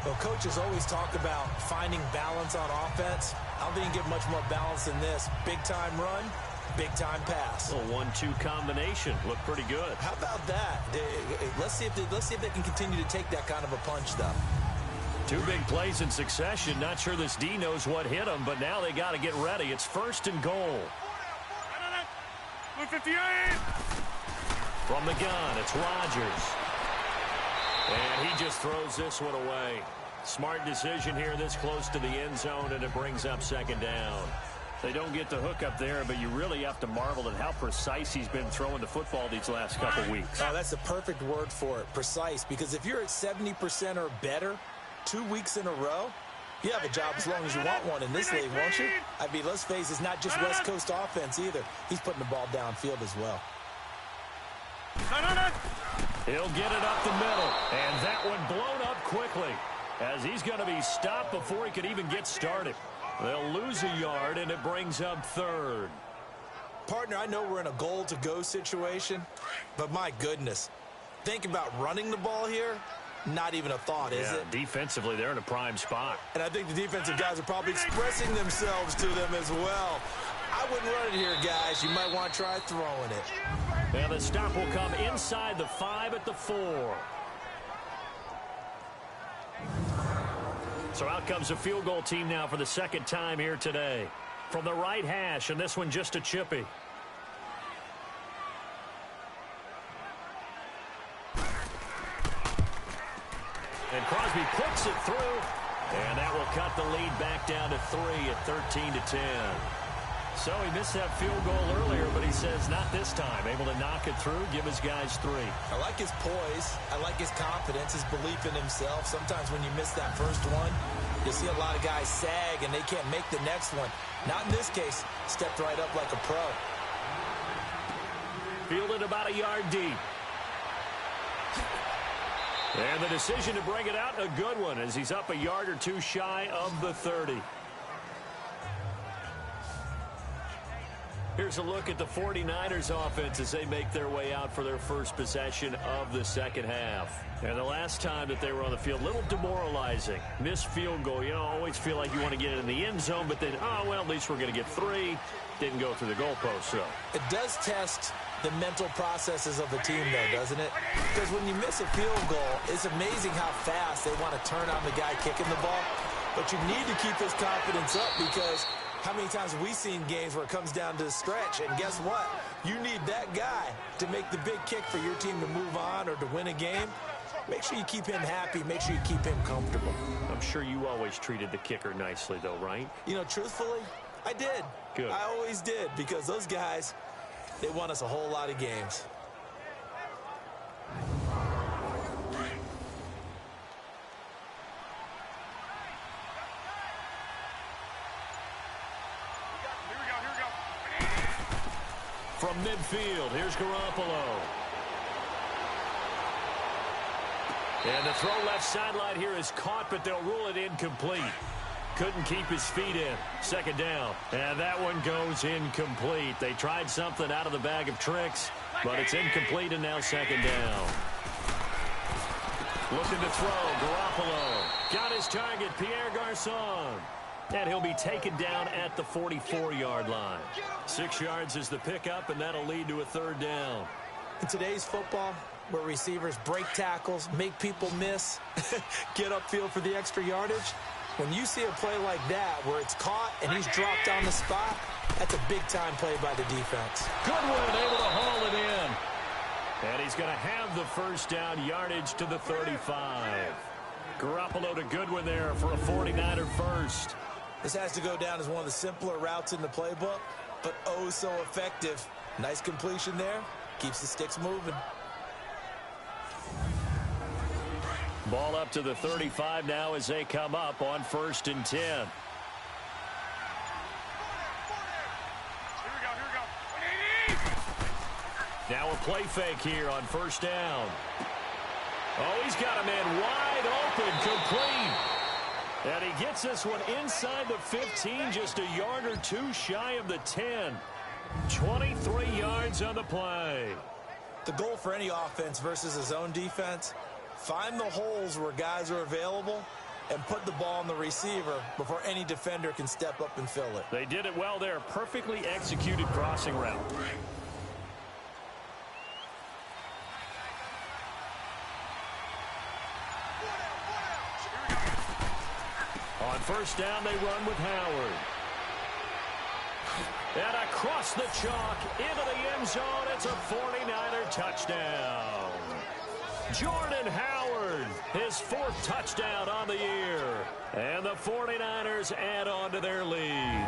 Well, coaches always talk about finding balance on offense. I don't think you can get much more balance than this. Big-time run, big-time pass. A 1-2 combination. Looked pretty good. How about that? Let's see if they can continue to take that kind of a punch, though. 2 big plays in succession. Not sure this D knows what hit him, but now they got to get ready. It's 1st and goal. 158. From the gun, it's Rodgers. And he just throws this one away. Smart decision here this close to the end zone, and it brings up 2nd down. They don't get the hook up there, but you really have to marvel at how precise he's been throwing the football these last couple weeks. Oh, that's the perfect word for it, precise, because if you're at 70% or better 2 weeks in a row, you have a job as long as you want one in this league, won't you? I mean, let's face it, it's not just West Coast offense either. He's putting the ball downfield as well. He'll get it up the middle, and that one blown up quickly as he's going to be stopped before he could even get started. They'll lose a yard, and it brings up 3rd. Partner, I know we're in a goal-to-go situation, but my goodness, think about running the ball here. Not even a thought, is it? Defensively, they're in a prime spot. And I think the defensive guys are probably expressing themselves to them as well. I wouldn't run it here, guys. You might want to try throwing it. Now the stop will come inside the 5 at the 4. So out comes a field goal team now for the 2nd time here today. From the right hash, and this one just a chippy. And Crosby puts it through, and that will cut the lead back down to 3 at 13-10. So he missed that field goal earlier, but he says not this time. Able to knock it through, give his guys 3. I like his poise. I like his confidence, his belief in himself. Sometimes when you miss that first one, you see a lot of guys sag and they can't make the next one. Not in this case. Stepped right up like a pro. Fielded about a yard deep. And the decision to bring it out, a good one, as he's up a yard or 2 shy of the 30. Here's a look at the 49ers offense as they make their way out for their first possession of the 2nd half. And the last time that they were on the field, a little demoralizing. Missed field goal. You know, always feel like you want to get it in the end zone, but then, oh, well, at least we're going to get 3. Didn't go through the goalpost, so. It does test the mental processes of the team, though, doesn't it? Because when you miss a field goal, it's amazing how fast they want to turn on the guy kicking the ball. But you need to keep his confidence up, because how many times have we seen games where it comes down to the stretch, and guess what? You need that guy to make the big kick for your team to move on or to win a game. make sure you keep him happy. Make sure you keep him comfortable. I'm sure you always treated the kicker nicely, though, right? You know, truthfully, I did. Good. I always did, because those guys, they won us a whole lot of games. From midfield, here's Garoppolo. And the throw left sideline here is caught, but they'll rule it incomplete. Couldn't keep his feet in. Second down. And that one goes incomplete. They tried something out of the bag of tricks, but it's incomplete, and now second down. Looking to throw, Garoppolo. Got his target, Pierre Garçon. And he'll be taken down at the 44-yard line. 6 yards is the pickup, and that'll lead to a third down. In today's football, where receivers break tackles, make people miss, get upfield for the extra yardage, when you see a play like that where it's caught and he's dropped on the spot, that's a big-time play by the defense. Goodwin able to haul it in. And he's going to have the first down, yardage to the 35. Garoppolo to Goodwin there for a 49er first. This has to go down as one of the simpler routes in the playbook, but oh so effective. Nice completion there. Keeps the sticks moving. Ball up to the 35 now as they come up on 1st and 10. Here we go. Now a play fake here on 1st down. Oh, he's got a man wide open, complete. And he gets this one inside the 15, just a yard or two shy of the 10. 23 yards on the play. The goal for any offense versus a zone defense, find the holes where guys are available and put the ball on the receiver before any defender can step up and fill it. They did it well there. Perfectly executed crossing route. On 1st down, they run with Howard. And across the chalk, into the end zone, it's a 49er touchdown. Jordan Howard, his 4th touchdown on the year. And the 49ers add on to their lead.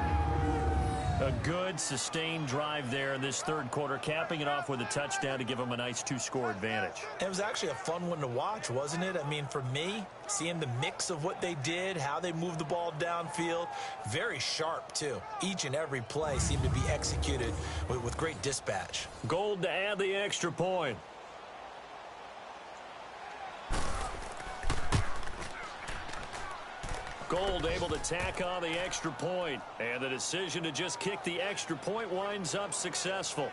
A good, sustained drive there in this 3rd quarter, capping it off with a touchdown to give them a nice 2-score advantage. It was actually a fun one to watch, wasn't it? I mean, for me, seeing the mix of what they did, how they moved the ball downfield, very sharp, too. Each and every play seemed to be executed with great dispatch. Gold to add the extra point. Gold able to tack on the extra point. And the decision to just kick the extra point winds up successful.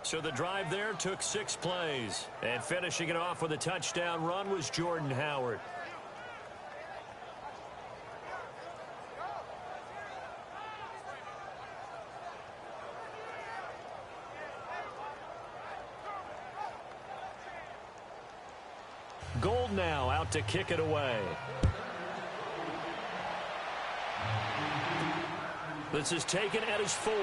So the drive there took 6 plays. And finishing it off with a touchdown run was Jordan Howard. Gold now out to kick it away. This is taken at his 4.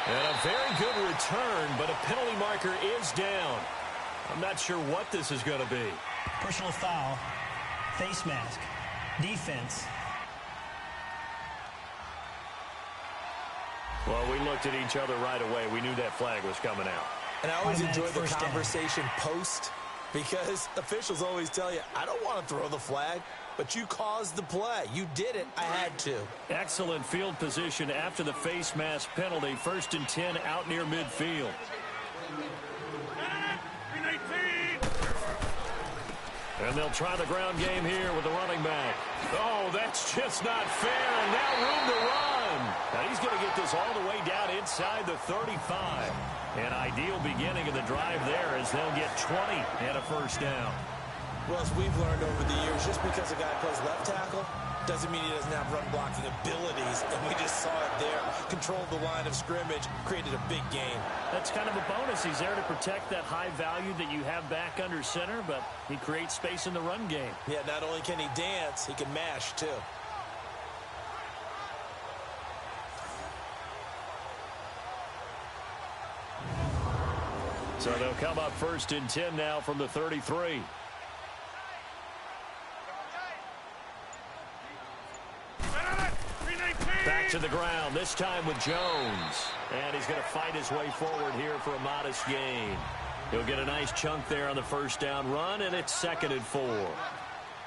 And a very good return, but a penalty marker is down. I'm not sure what this is going to be. Personal foul, face mask, defense. Well, we looked at each other right away. We knew that flag was coming out. And I always enjoy the First down. conversation post, because officials always tell you, I don't want to throw the flag, but you caused the play. You did it. I had to. Excellent field position after the face mask penalty. 1st and 10 out near midfield. And they'll try the ground game here with the running back. Oh, that's just not fair. And now room to run. Now he's going to get this all the way down inside the 35. An ideal beginning of the drive there as they'll get 20 and a first down. Well, as we've learned over the years, just because a guy plays left tackle doesn't mean he doesn't have run blocking abilities. And we just saw it there. Controlled the line of scrimmage, created a big gain. That's kind of a bonus. He's there to protect that high value that you have back under center, but he creates space in the run game. Yeah, not only can he dance, he can mash, too. So they'll come up 1st and 10 now from the 33. Back to the ground, this time with Jones. And he's going to fight his way forward here for a modest gain. He'll get a nice chunk there on the 1st down run, and it's 2nd and 4.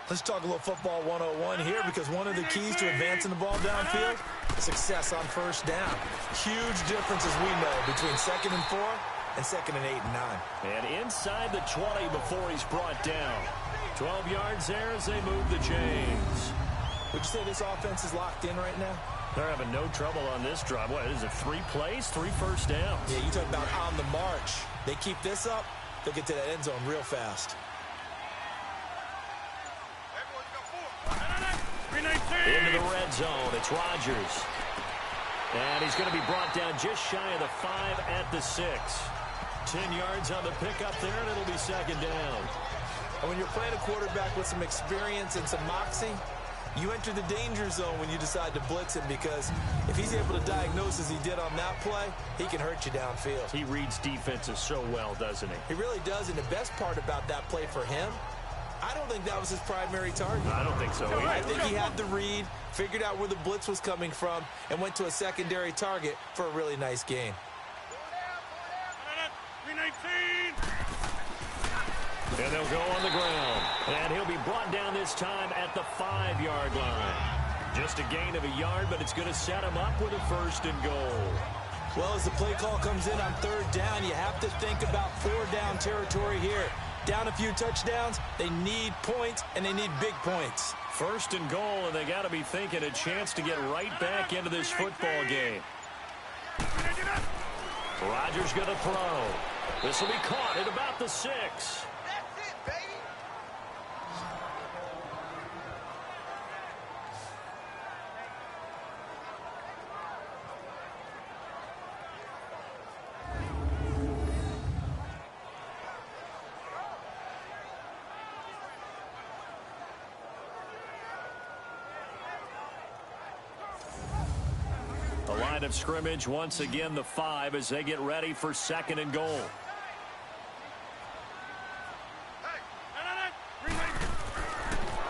Let's talk a little football 101 here, because one of the keys to advancing the ball downfield, success on 1st down. Huge difference, as we know, between 2nd and 4 and 2nd and 8 and 9. And inside the 20 before he's brought down. 12 yards there as they move the chains. Would you say this offense is locked in right now? They're having no trouble on this drive. What is it, 3 plays, 3 first downs? Yeah, you talk about on the march. They keep this up, they'll get to that end zone real fast. Into the red zone, it's Rodgers. And he's going to be brought down just shy of the 5 at the 6. 10 yards on the pickup there, and it'll be 2nd down. And when you're playing a quarterback with some experience and some moxie, you enter the danger zone when you decide to blitz him, because if he's able to diagnose as he did on that play, he can hurt you downfield. He reads defenses so well, doesn't he? He really does, and the best part about that play for him, I don't think that was his primary target. I don't think so either. I think he had the read, figured out where the blitz was coming from, and went to a secondary target for a really nice gain. And they'll go on the ground. And he'll be brought down this time at the 5-yard line. Just a gain of a yard, but it's going to set him up with a 1st and goal. Well, as the play call comes in on 3rd down, you have to think about 4-down territory here. Down a few touchdowns, they need points, and they need big points. 1st and goal, and they got to be thinking a chance to get right back into this football game. Rodgers going to throw. This will be caught at about the 6. The line of scrimmage once again the 5 as they get ready for 2nd and goal.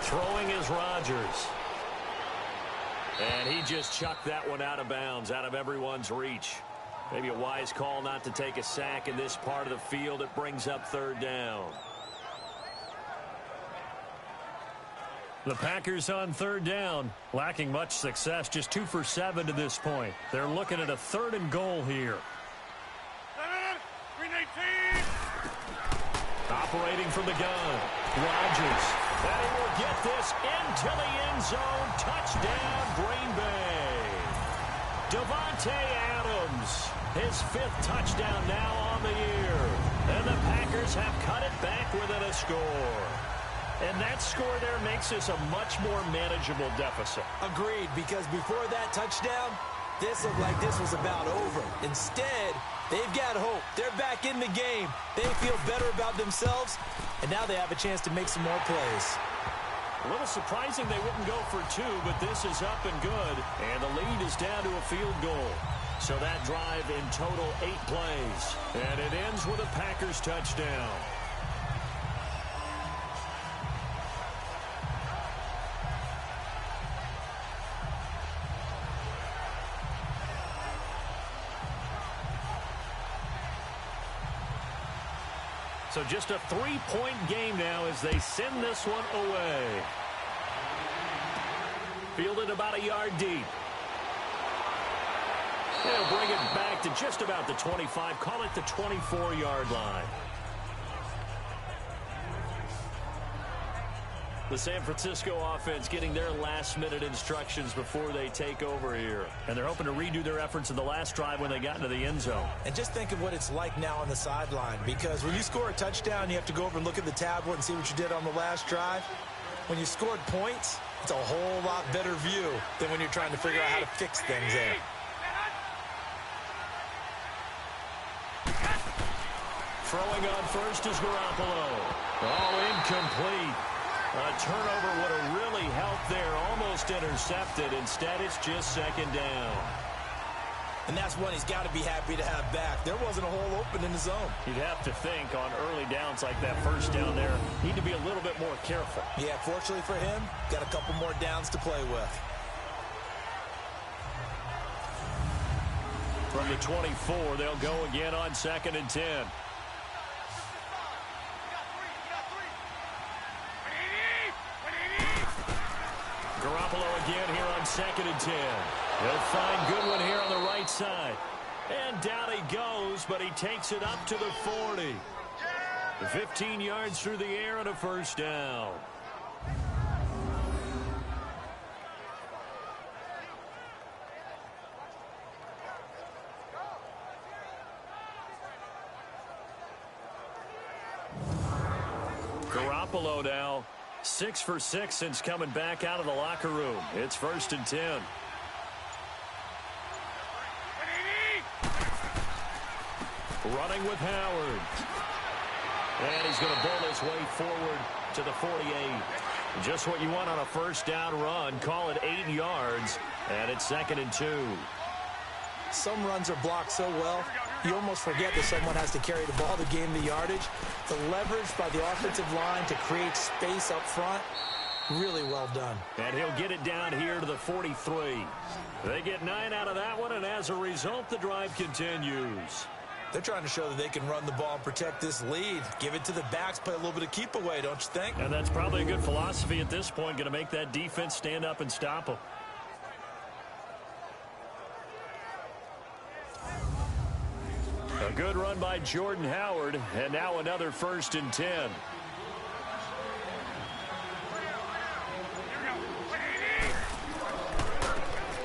Throwing is Rodgers. And he just chucked that one out of bounds, out of everyone's reach. Maybe a wise call not to take a sack in this part of the field. It brings up 3rd down. The Packers on 3rd down, lacking much success, just 2 for 7 to this point. They're looking at a 3rd and goal here. Operating from the gun, Rodgers. And he will get this into the end zone. Touchdown, Green Bay. Davante Adams, his 5th touchdown now on the year. And the Packers have cut it back within a score. And that score there makes this a much more manageable deficit. Agreed, because before that touchdown, this looked like this was about over. Instead, they've got hope. They're back in the game. They feel better about themselves, and now they have a chance to make some more plays. A little surprising they wouldn't go for 2, but this is up and good. And the lead is down to a field goal. So that drive in total 8 plays. And it ends with a Packers touchdown. So just a 3-point game now as they send this one away. Fielded about a yard deep. They'll bring it back to just about the 25. Call it the 24-yard line. The San Francisco offense getting their last-minute instructions before they take over here. And they're hoping to redo their efforts in the last drive when they got into the end zone. And just think of what it's like now on the sideline, because when you score a touchdown, you have to go over and look at the tablet and see what you did on the last drive. When you scored points, it's a whole lot better view than when you're trying to figure out how to fix things there. Throwing on first is Garoppolo. Oh, incomplete. A turnover would have really helped there. Almost intercepted. Instead, it's just 2nd down. And that's one he's got to be happy to have back. There wasn't a hole open in the zone. You'd have to think on early downs like that first down there, need to be a little bit more careful. Yeah, fortunately for him, got a couple more downs to play with. From the 24, they'll go again on 2nd and 10. Garoppolo again here on 2nd and 10. He'll find Goodwin here on the right side. And down he goes, but he takes it up to the 40. 15 yards through the air and a first down. Garoppolo now 6 for 6 since coming back out of the locker room. It's 1st and 10. Running with Howard. And he's going to bowl his way forward to the 48. Just what you want on a first down run. Call it 8 yards. And it's 2nd and 2. Some runs are blocked so well, you almost forget that someone has to carry the ball to gain the yardage. The leverage by the offensive line to create space up front, really well done. And he'll get it down here to the 43. They get 9 out of that one, and as a result, the drive continues. They're trying to show that they can run the ball and protect this lead. Give it to the backs, play a little bit of keep away, don't you think? And that's probably a good philosophy at this point, going to make that defense stand up and stop them. A good run by Jordan Howard, and now another 1st and 10.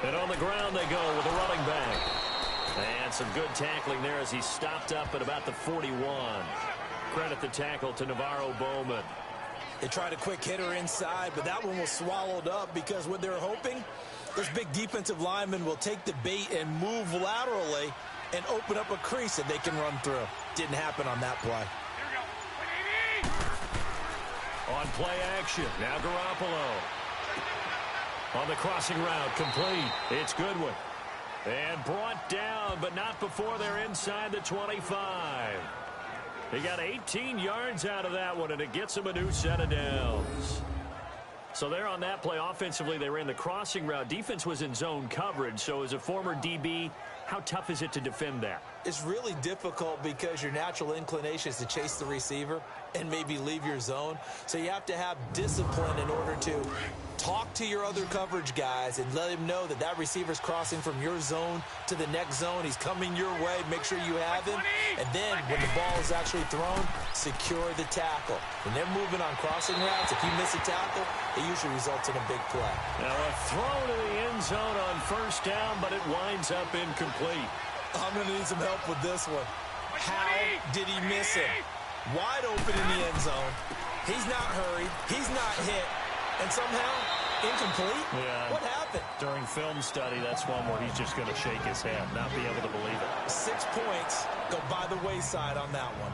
And on the ground they go with a running back. And some good tackling there as he stopped up at about the 41. Credit the tackle to Navarro Bowman. They tried a quick hitter inside, but that one was swallowed up because what they're hoping, this big defensive lineman will take the bait and move laterally and open up a crease that they can run through. Didn't happen on that play. On play action, now Garoppolo. On the crossing route, complete. It's Goodwin. And brought down, but not before they're inside the 25. They got 18 yards out of that one, and it gets them a new set of downs. So there on that play, offensively, they ran the crossing route. Defense was in zone coverage, so as a former DB, how tough is it to defend that? It's really difficult because your natural inclination is to chase the receiver and maybe leave your zone. So you have to have discipline in order to talk to your other coverage guys and let him know that that receiver's crossing from your zone to the next zone. He's coming your way. Make sure you have him. And then when the ball is actually thrown, secure the tackle. When they're moving on crossing routes, if you miss a tackle, it usually results in a big play. Now a throw to the end zone on first down, but it winds up incomplete. I'm going to need some help with this one. How did he miss him? Wide open in the end zone. He's not hurried. He's not hit. And somehow, incomplete? Yeah. What happened? During film study, that's one where he's just going to shake his head, not be able to believe it. 6 points go by the wayside on that one.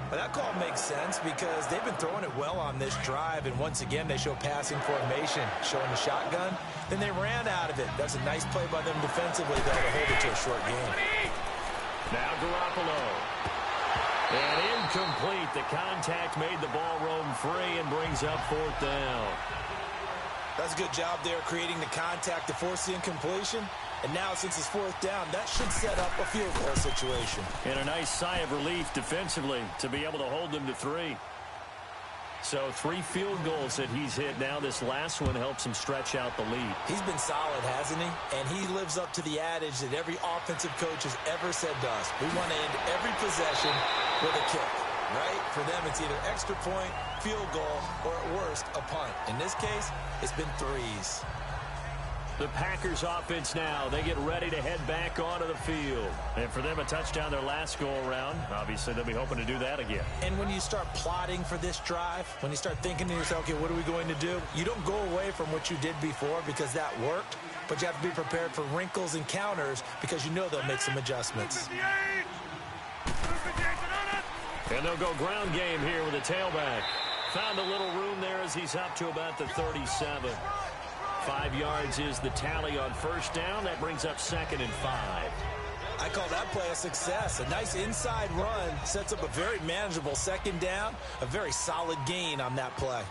But that call makes sense because they've been throwing it well on this drive, and once again, they show passing formation, showing the shotgun. Then they ran out of it. That's a nice play by them defensively, though, to hold it to a short game. Now Garoppolo. And incomplete. The contact made the ball roam free and brings up 4th down. That's a good job there creating the contact to force the incompletion. And now, since it's 4th down, that should set up a field goal situation. And a nice sigh of relief defensively to be able to hold them to 3. So 3 field goals that he's hit now. This last one helps him stretch out the lead. He's been solid, hasn't he? And he lives up to the adage that every offensive coach has ever said to us. We want to end every possession with a kick, right? For them, it's either extra point, field goal, or at worst, a punt. In this case, it's been 3s. The Packers offense now, they get ready to head back onto the field. And for them, a touchdown their last go-around. Obviously, they'll be hoping to do that again. And when you start plotting for this drive, when you start thinking to yourself, okay, what are we going to do? You don't go away from what you did before because that worked, but you have to be prepared for wrinkles and counters because you know they'll make some adjustments. And they'll go ground game here with a tailback. Found a little room there as he's up to about the 37. 5 yards is the tally on first down. That brings up 2nd and 5. I call that play a success. A nice inside run sets up a very manageable 2nd down. A very solid gain on that play.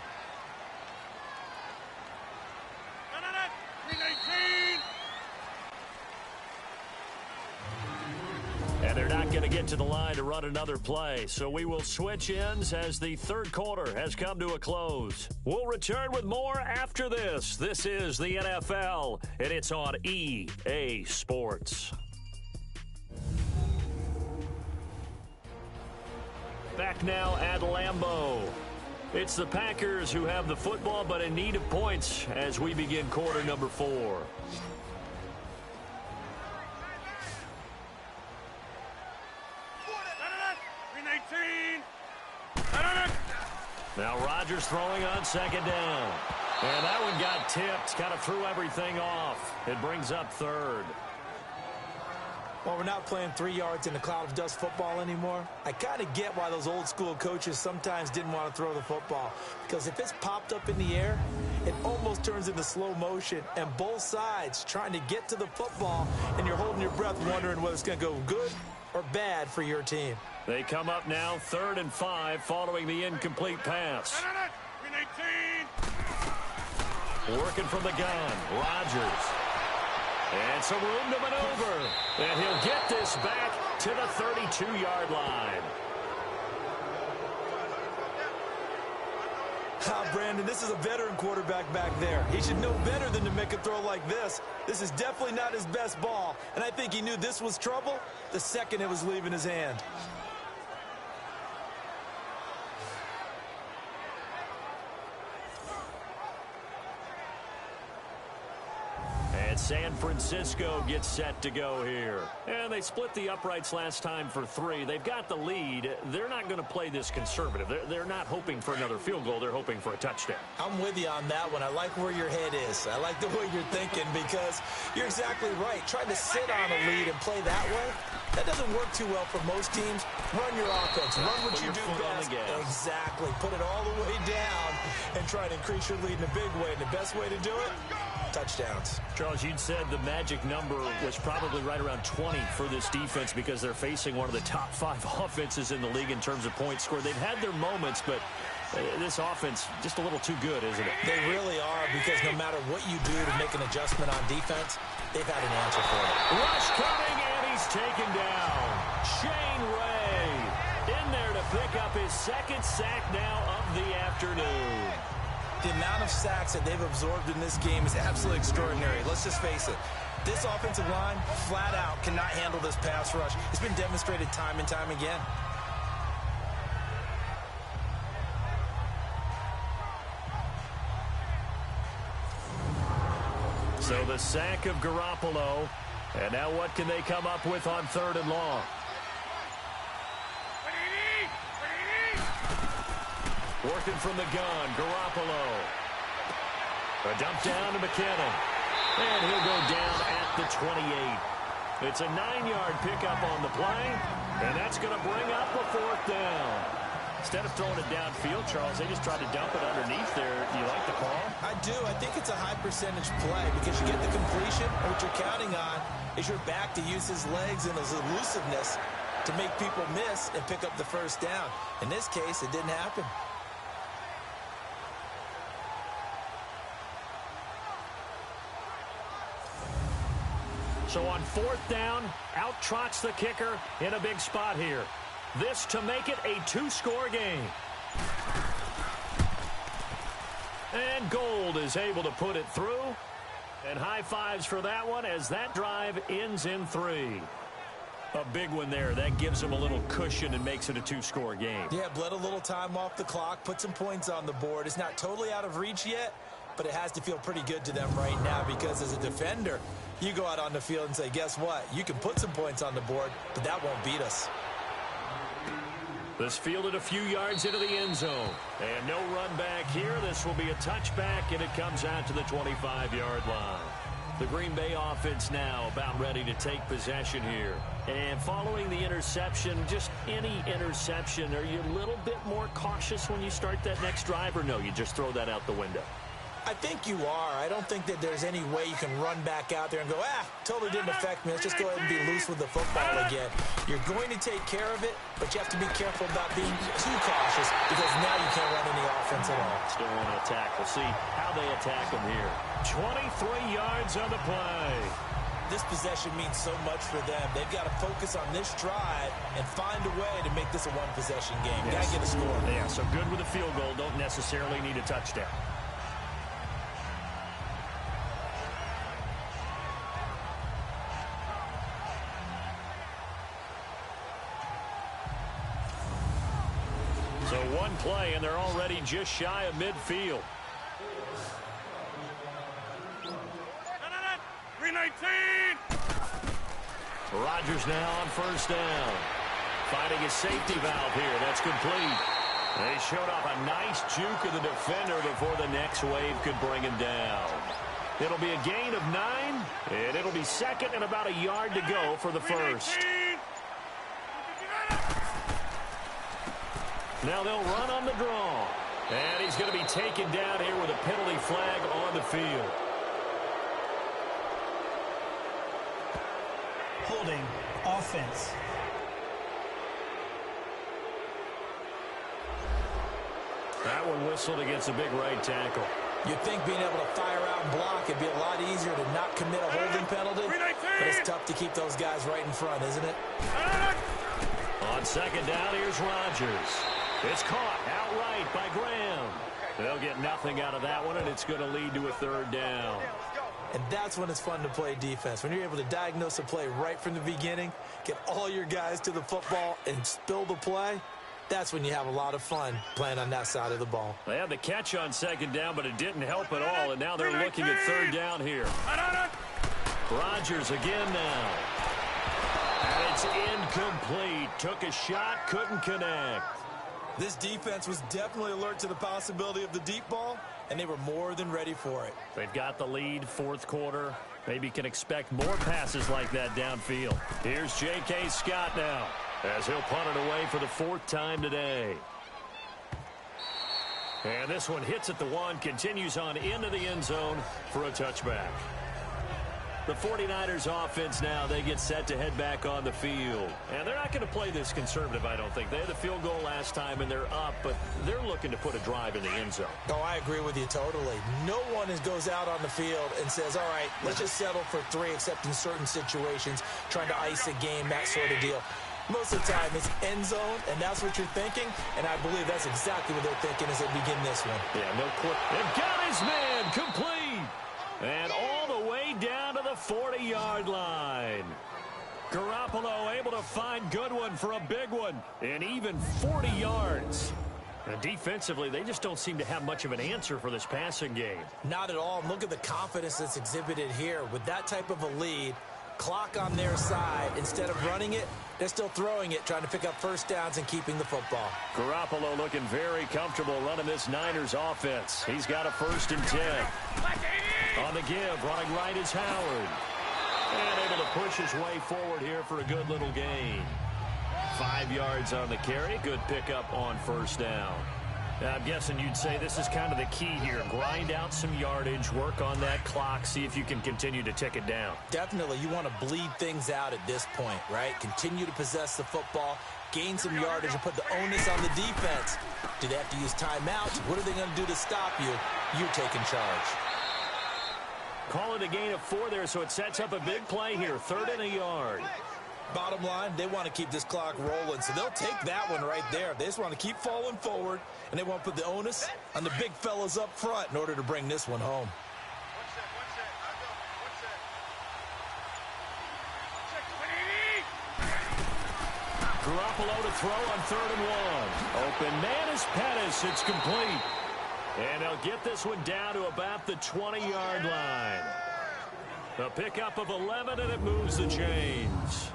And they're not going to get to the line to run another play. So we will switch ends as the third quarter has come to a close. We'll return with more after this. This is the NFL, and it's on EA Sports. Back now at Lambeau. It's the Packers who have the football, but in need of points as we begin quarter number 4. Now Rodgers throwing on 2nd down. And that one got tipped, kind of threw everything off. It brings up 3rd. Well, we're not playing 3 yards in a cloud of dust football anymore. I kind of get why those old school coaches sometimes didn't want to throw the football. Because if it's popped up in the air, it almost turns into slow motion. And both sides trying to get to the football, and you're holding your breath wondering whether it's going to go good or bad for your team. They come up now 3rd and 5 following the incomplete pass. Working from the gun, Rodgers. And some room to maneuver. And he'll get this back to the 32-yard line. Brandon, this is a veteran quarterback back there. He should know better than to make a throw like this. This is definitely not his best ball. And I think he knew this was trouble the second it was leaving his hand. San Francisco gets set to go here. And they split the uprights last time for 3. They've got the lead. They're not going to play this conservative. They're not hoping for another field goal. They're hoping for a touchdown. I'm with you on that one. I like where your head is. I like the way you're thinking because you're exactly right. Trying to sit on a lead and play that way, that doesn't work too well for most teams. Run your offense. Run what you do best. Exactly. Put it all the way down and try to increase your lead in a big way. And the best way to do it, touchdowns. Charles, you'd said the magic number was probably right around 20 for this defense because they're facing one of the top 5 offenses in the league in terms of points scored. They've had their moments, but this offense just a little too good, isn't it? They really are, because no matter what you do to make an adjustment on defense, they've had an answer for it. Rush coming, and he's taken down. Shane Ray in there to pick up his 2nd sack now of the afternoon. The amount of sacks that they've absorbed in this game is absolutely extraordinary. Let's just face it. This offensive line, flat out, cannot handle this pass rush. It's been demonstrated time and time again. So the sack of Garoppolo. And now what can they come up with on 3rd and long? Working from the gun, Garoppolo. A dump down to McKinnon. And he'll go down at the 28. It's a 9-yard pickup on the play, and that's going to bring up a 4th down. Instead of throwing it downfield, Charles, they just tried to dump it underneath there. Do you like the call? I do. I think it's a high-percentage play because you get the completion, and what you're counting on is your back to use his legs and his elusiveness to make people miss and pick up the 1st down. In this case, it didn't happen. So on 4th down, out trots the kicker in a big spot here. This to make it a 2-score game. And Gold is able to put it through. And high fives for that one as that drive ends in 3. A big one there. That gives them a little cushion and makes it a 2-score game. Yeah, bled a little time off the clock, put some points on the board. It's not totally out of reach yet, but it has to feel pretty good to them right now because as a defender, you go out on the field and say, guess what? You can put some points on the board, but that won't beat us. This fielded a few yards into the end zone. And no run back here. This will be a touchback, and it comes out to the 25-yard line. The Green Bay offense now about ready to take possession here. And following the interception, just any interception, are you a little bit more cautious when you start that next drive, or no, you just throw that out the window? I think you are. I don't think that there's any way you can run back out there and go, totally didn't affect me. Let's just go ahead and be loose with the football again. You're going to take care of it, but you have to be careful about being too cautious because now you can't run any offense at all. Still want to attack. We'll see how they attack them here. 23 yards on the play. This possession means so much for them. They've got to focus on this drive and find a way to make this a one-possession game. Yes. Got to get a score. Yeah, so good with a field goal. Don't necessarily need a touchdown. So one play, and they're already just shy of midfield. 319. Rodgers now on first down. Finding a safety valve here. That's complete. They showed off a nice juke of the defender before the next wave could bring him down. It'll be a gain of 9, and it'll be second and about a yard to go for the first. Now they'll run on the draw. And he's going to be taken down here with a penalty flag on the field. Holding offense. That one whistled against a big right tackle. You'd think being able to fire out and block it'd be a lot easier to not commit a holding penalty, but it's tough to keep those guys right in front, isn't it? On second down, here's Rodgers. It's caught outright by Graham. They'll get nothing out of that one, and it's going to lead to a third down. And that's when it's fun to play defense. When you're able to diagnose a play right from the beginning, get all your guys to the football, and spill the play, that's when you have a lot of fun playing on that side of the ball. They had the catch on second down, but it didn't help at all, and now they're looking at third down here. Rodgers again now. And it's incomplete. Took a shot, couldn't connect. This defense was definitely alert to the possibility of the deep ball, and they were more than ready for it. They've got the lead, fourth quarter. Maybe can expect more passes like that downfield. Here's J.K. Scott now, as he'll punt it away for the fourth time today. And this one hits at the 1, continues on into the end zone for a touchback. The 49ers offense now, they get set to head back on the field. And they're not going to play this conservative, I don't think. They had the field goal last time, and they're up, but they're looking to put a drive in the end zone. Oh, I agree with you totally. No one goes out on the field and says, all right, let's just settle for 3, except in certain situations, trying to ice a game, that sort of deal. Most of the time, it's end zone, and that's what you're thinking, and I believe that's exactly what they're thinking as they begin this one. Yeah, no quick. They've got his man complete. And all the way down to the 40-yard line. Garoppolo able to find Goodwin for a big one. And even 40 yards. And defensively, they just don't seem to have much of an answer for this passing game. Not at all. Look at the confidence that's exhibited here. With that type of a lead, clock on their side, instead of running it, they're still throwing it, trying to pick up first downs and keeping the football. Garoppolo looking very comfortable running this Niners offense. He's got a 1st and 10. On the give, running right is Howard. And able to push his way forward here for a good little gain. 5 yards on the carry. Good pickup on first down. Now, I'm guessing you'd say this is kind of the key here. Grind out some yardage, work on that clock, see if you can continue to tick it down. Definitely, you want to bleed things out at this point, right? Continue to possess the football, gain some yardage, and put the onus on the defense. Do they have to use timeouts? What are they going to do to stop you? You're taking charge. Call it a gain of 4 there, so it sets up a big play here. 3rd and a yard. Bottom line, they want to keep this clock rolling, so they'll take that one right there. They just want to keep falling forward, and they want to put the onus on the big fellas up front in order to bring this one home. Garoppolo to throw on 3rd and 1. Open man is Pettis. It's complete. And they'll get this one down to about the 20-yard line. A pickup of 11, and it moves the chains.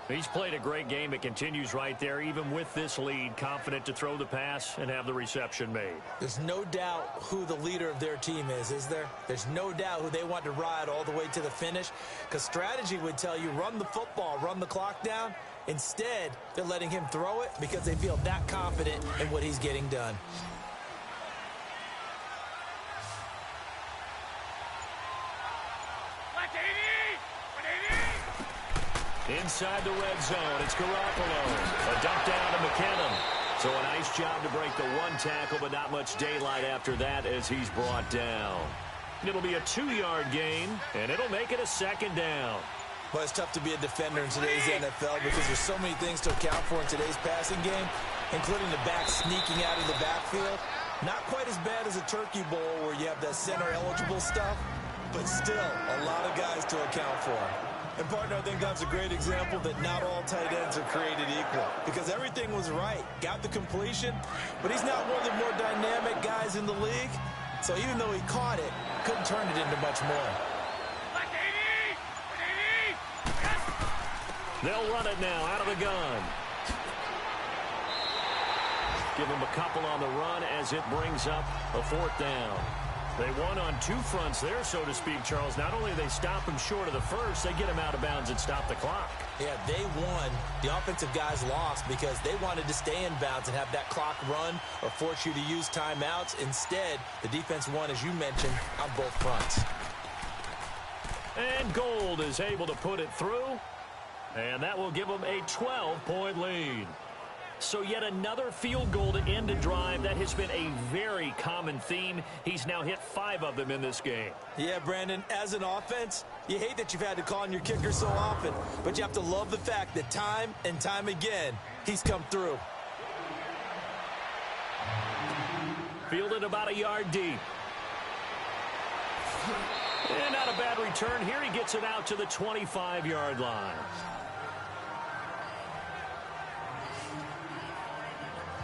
He's played a great game. It continues right there, even with this lead, confident to throw the pass and have the reception made. There's no doubt who the leader of their team is there? There's no doubt who they want to ride all the way to the finish, because strategy would tell you run the football, run the clock down. Instead, they're letting him throw it because they feel that confident in what he's getting done. Inside the red zone, it's Garoppolo. A dump down to McKinnon. So a nice job to break the one tackle, but not much daylight after that as he's brought down. It'll be a 2-yard gain, and it'll make it a second down. Well, it's tough to be a defender in today's NFL because there's so many things to account for in today's passing game, including the back sneaking out of the backfield. Not quite as bad as a turkey bowl where you have that center-eligible stuff, but still a lot of guys to account for. And, partner, I think that's a great example that not all tight ends are created equal because everything was right. Got the completion, but he's not one of the more dynamic guys in the league. So even though he caught it, couldn't turn it into much more. They'll run it now out of the gun. Give him a couple on the run as it brings up a 4th down. They won on 2 fronts there, so to speak, Charles. Not only they stop him short of the first, they get him out of bounds and stop the clock. Yeah, they won. The offensive guys lost because they wanted to stay in bounds and have that clock run or force you to use timeouts. Instead, the defense won, as you mentioned, on both fronts. And Gold is able to put it through, and that will give them a 12-point lead. So yet another field goal to end a drive. That has been a very common theme. He's now hit 5 of them in this game. Yeah, Brandon, as an offense, you hate that you've had to call on your kicker so often, but you have to love the fact that time and time again, he's come through. Fielded about a yard deep. And not a bad return. Here he gets it out to the 25-yard line.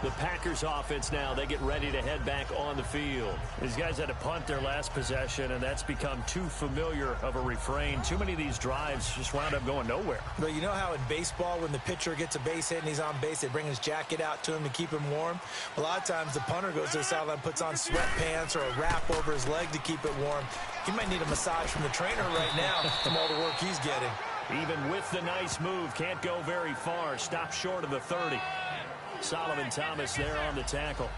The Packers offense now, they get ready to head back on the field. These guys had to punt their last possession, and that's become too familiar of a refrain. Too many of these drives just wound up going nowhere. But you know how in baseball, when the pitcher gets a base hit and he's on base, they bring his jacket out to him to keep him warm? A lot of times the punter goes to the sideline, puts on sweatpants or a wrap over his leg to keep it warm. He might need a massage from the trainer right now from all the work he's getting. Even with the nice move, can't go very far. Stop short of the 30. Solomon Thomas there on the tackle.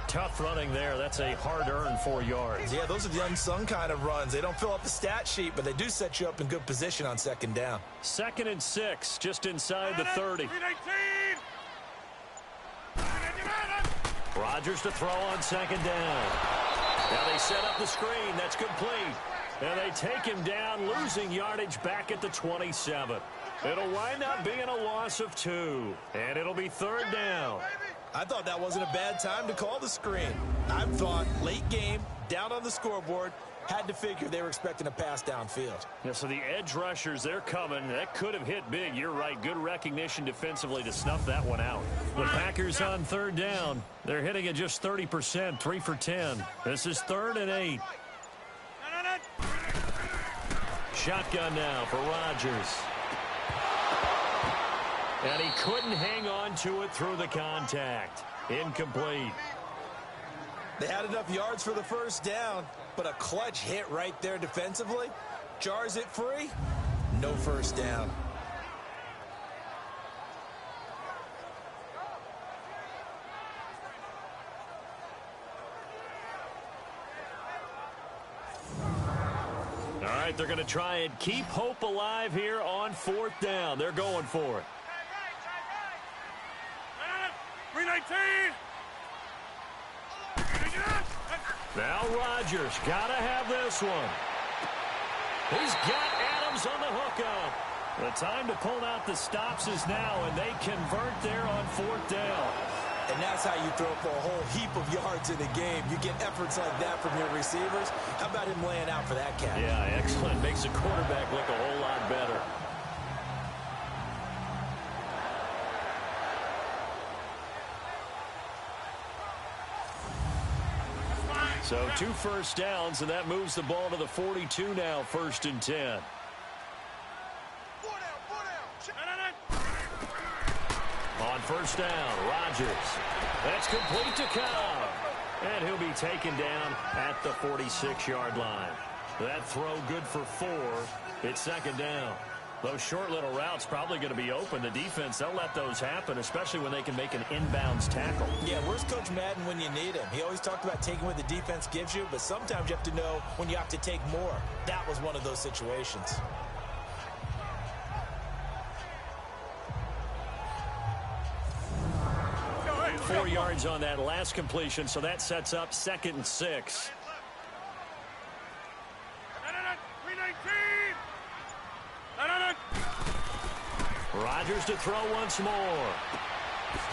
Tough running there. That's a hard-earned 4 yards. Yeah, those are the unsung kind of runs. They don't fill up the stat sheet, but they do set you up in good position on 2nd down. 2nd and 6, just inside the 30. Rodgers to throw on 2nd down. Now they set up the screen. That's complete. And they take him down, losing yardage back at the 27. It'll wind up being a loss of 2. And it'll be 3rd down. I thought that wasn't a bad time to call the screen. I thought late game, down on the scoreboard, had to figure they were expecting a pass downfield. Yeah, so the edge rushers, they're coming. That could have hit big. You're right. Good recognition defensively to snuff that one out. The Packers on 3rd down. They're hitting at just 30%, 3 for 10. This is 3rd and 8. Shotgun now for Rodgers. And he couldn't hang on to it through the contact. Incomplete. They had enough yards for the 1st down, but a clutch hit right there defensively jars it free. No 1st down. All right, they're going to try and keep hope alive here on 4th down. They're going for it. 319. Now Rodgers got to have this one. He's got Adams on the hookup. The time to pull out the stops is now, and they convert there on 4th down. And that's how you throw for a whole heap of yards in a game. You get efforts like that from your receivers. How about him laying out for that catch? Yeah, excellent. Makes the quarterback look a whole lot better. So 2 first downs, and that moves the ball to the 42 now, 1st and 10. On 1st down, Rodgers. That's complete to Cobb. And he'll be taken down at the 46-yard line. That throw good for 4. It's 2nd down. Those short little routes probably going to be open. The defense, they'll let those happen, especially when they can make an inbounds tackle. Yeah, where's Coach Madden when you need him? He always talked about taking what the defense gives you, but sometimes you have to know when you have to take more. That was one of those situations. Four yards on that last completion, so that sets up 2nd and 6. Rodgers to throw once more.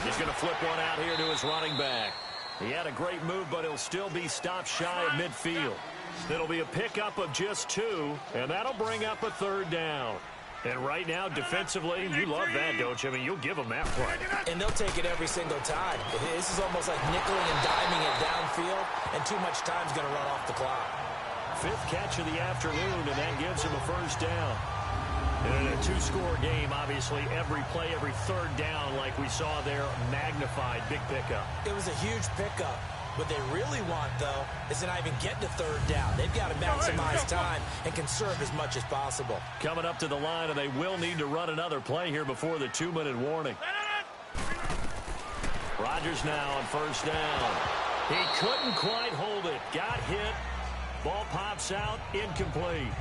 He's going to flip one out here to his running back. He had a great move, but he'll still be stopped shy of midfield. It'll be a pickup of just 2, and that'll bring up a 3rd down. And right now, defensively, you love that, don't you? I mean, you'll give them that play. And they'll take it every single time. This is almost like nickeling and diming it downfield, and too much time's going to run off the clock. 5th catch of the afternoon, and that gives him a 1st down. And in a 2-score game, obviously, every play, every 3rd down, like we saw there, magnified, big pickup. It was a huge pickup. What they really want, though, is to not even get to 3rd down. They've got to maximize time and conserve as much as possible. Coming up to the line, and they will need to run another play here before the 2-minute warning. Rodgers now on 1st down. He couldn't quite hold it. Got hit. Ball pops out, incomplete.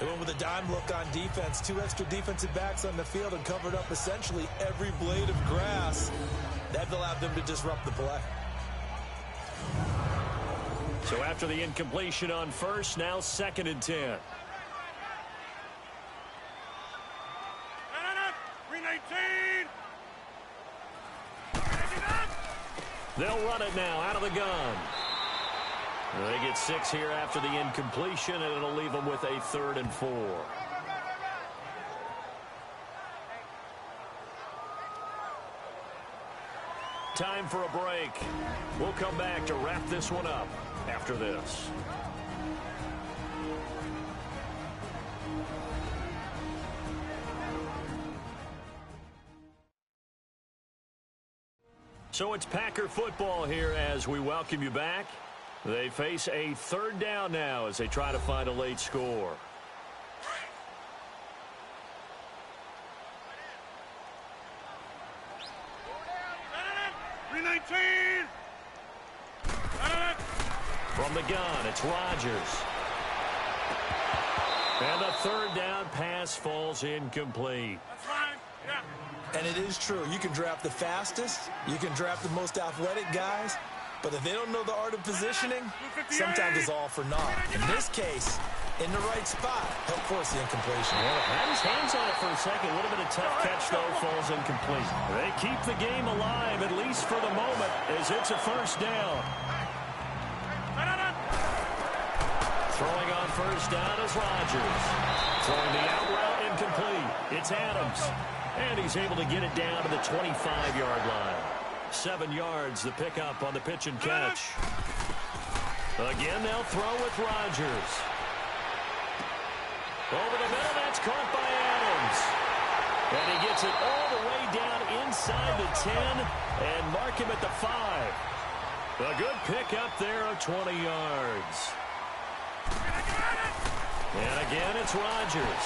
They went with a dime look on defense. 2 extra defensive backs on the field and covered up essentially every blade of grass. That allowed them to disrupt the play. So after the incompletion on 1st, now 2nd and 10. They'll run it now out of the gun. They get 6 here after the incompletion, and it'll leave them with a 3rd and 4. Time for a break. We'll come back to wrap this one up after this. So it's Packer football here as we welcome you back. They face a 3rd down now as they try to find a late score. From the gun, it's Rodgers. And the 3rd down pass falls incomplete. And it is true. You can draft the fastest. You can draft the most athletic guys. But if they don't know the art of positioning, sometimes it's all for naught. In this case, in the right spot, help force the incompletion. Well, had his hands on it for a second. A little bit of tough catch, though, falls incomplete. They keep the game alive, at least for the moment, as it's a 1st down. Throwing on 1st down is Rodgers. Throwing the out route incomplete. It's Adams. And he's able to get it down to the 25-yard line. 7 yards, the pickup on the pitch and catch. Again, they'll throw with Rodgers. Over the middle, that's caught by Adams. And he gets it all the way down inside the 10 and mark him at the 5. A good pickup there of 20 yards. And again, it's Rodgers.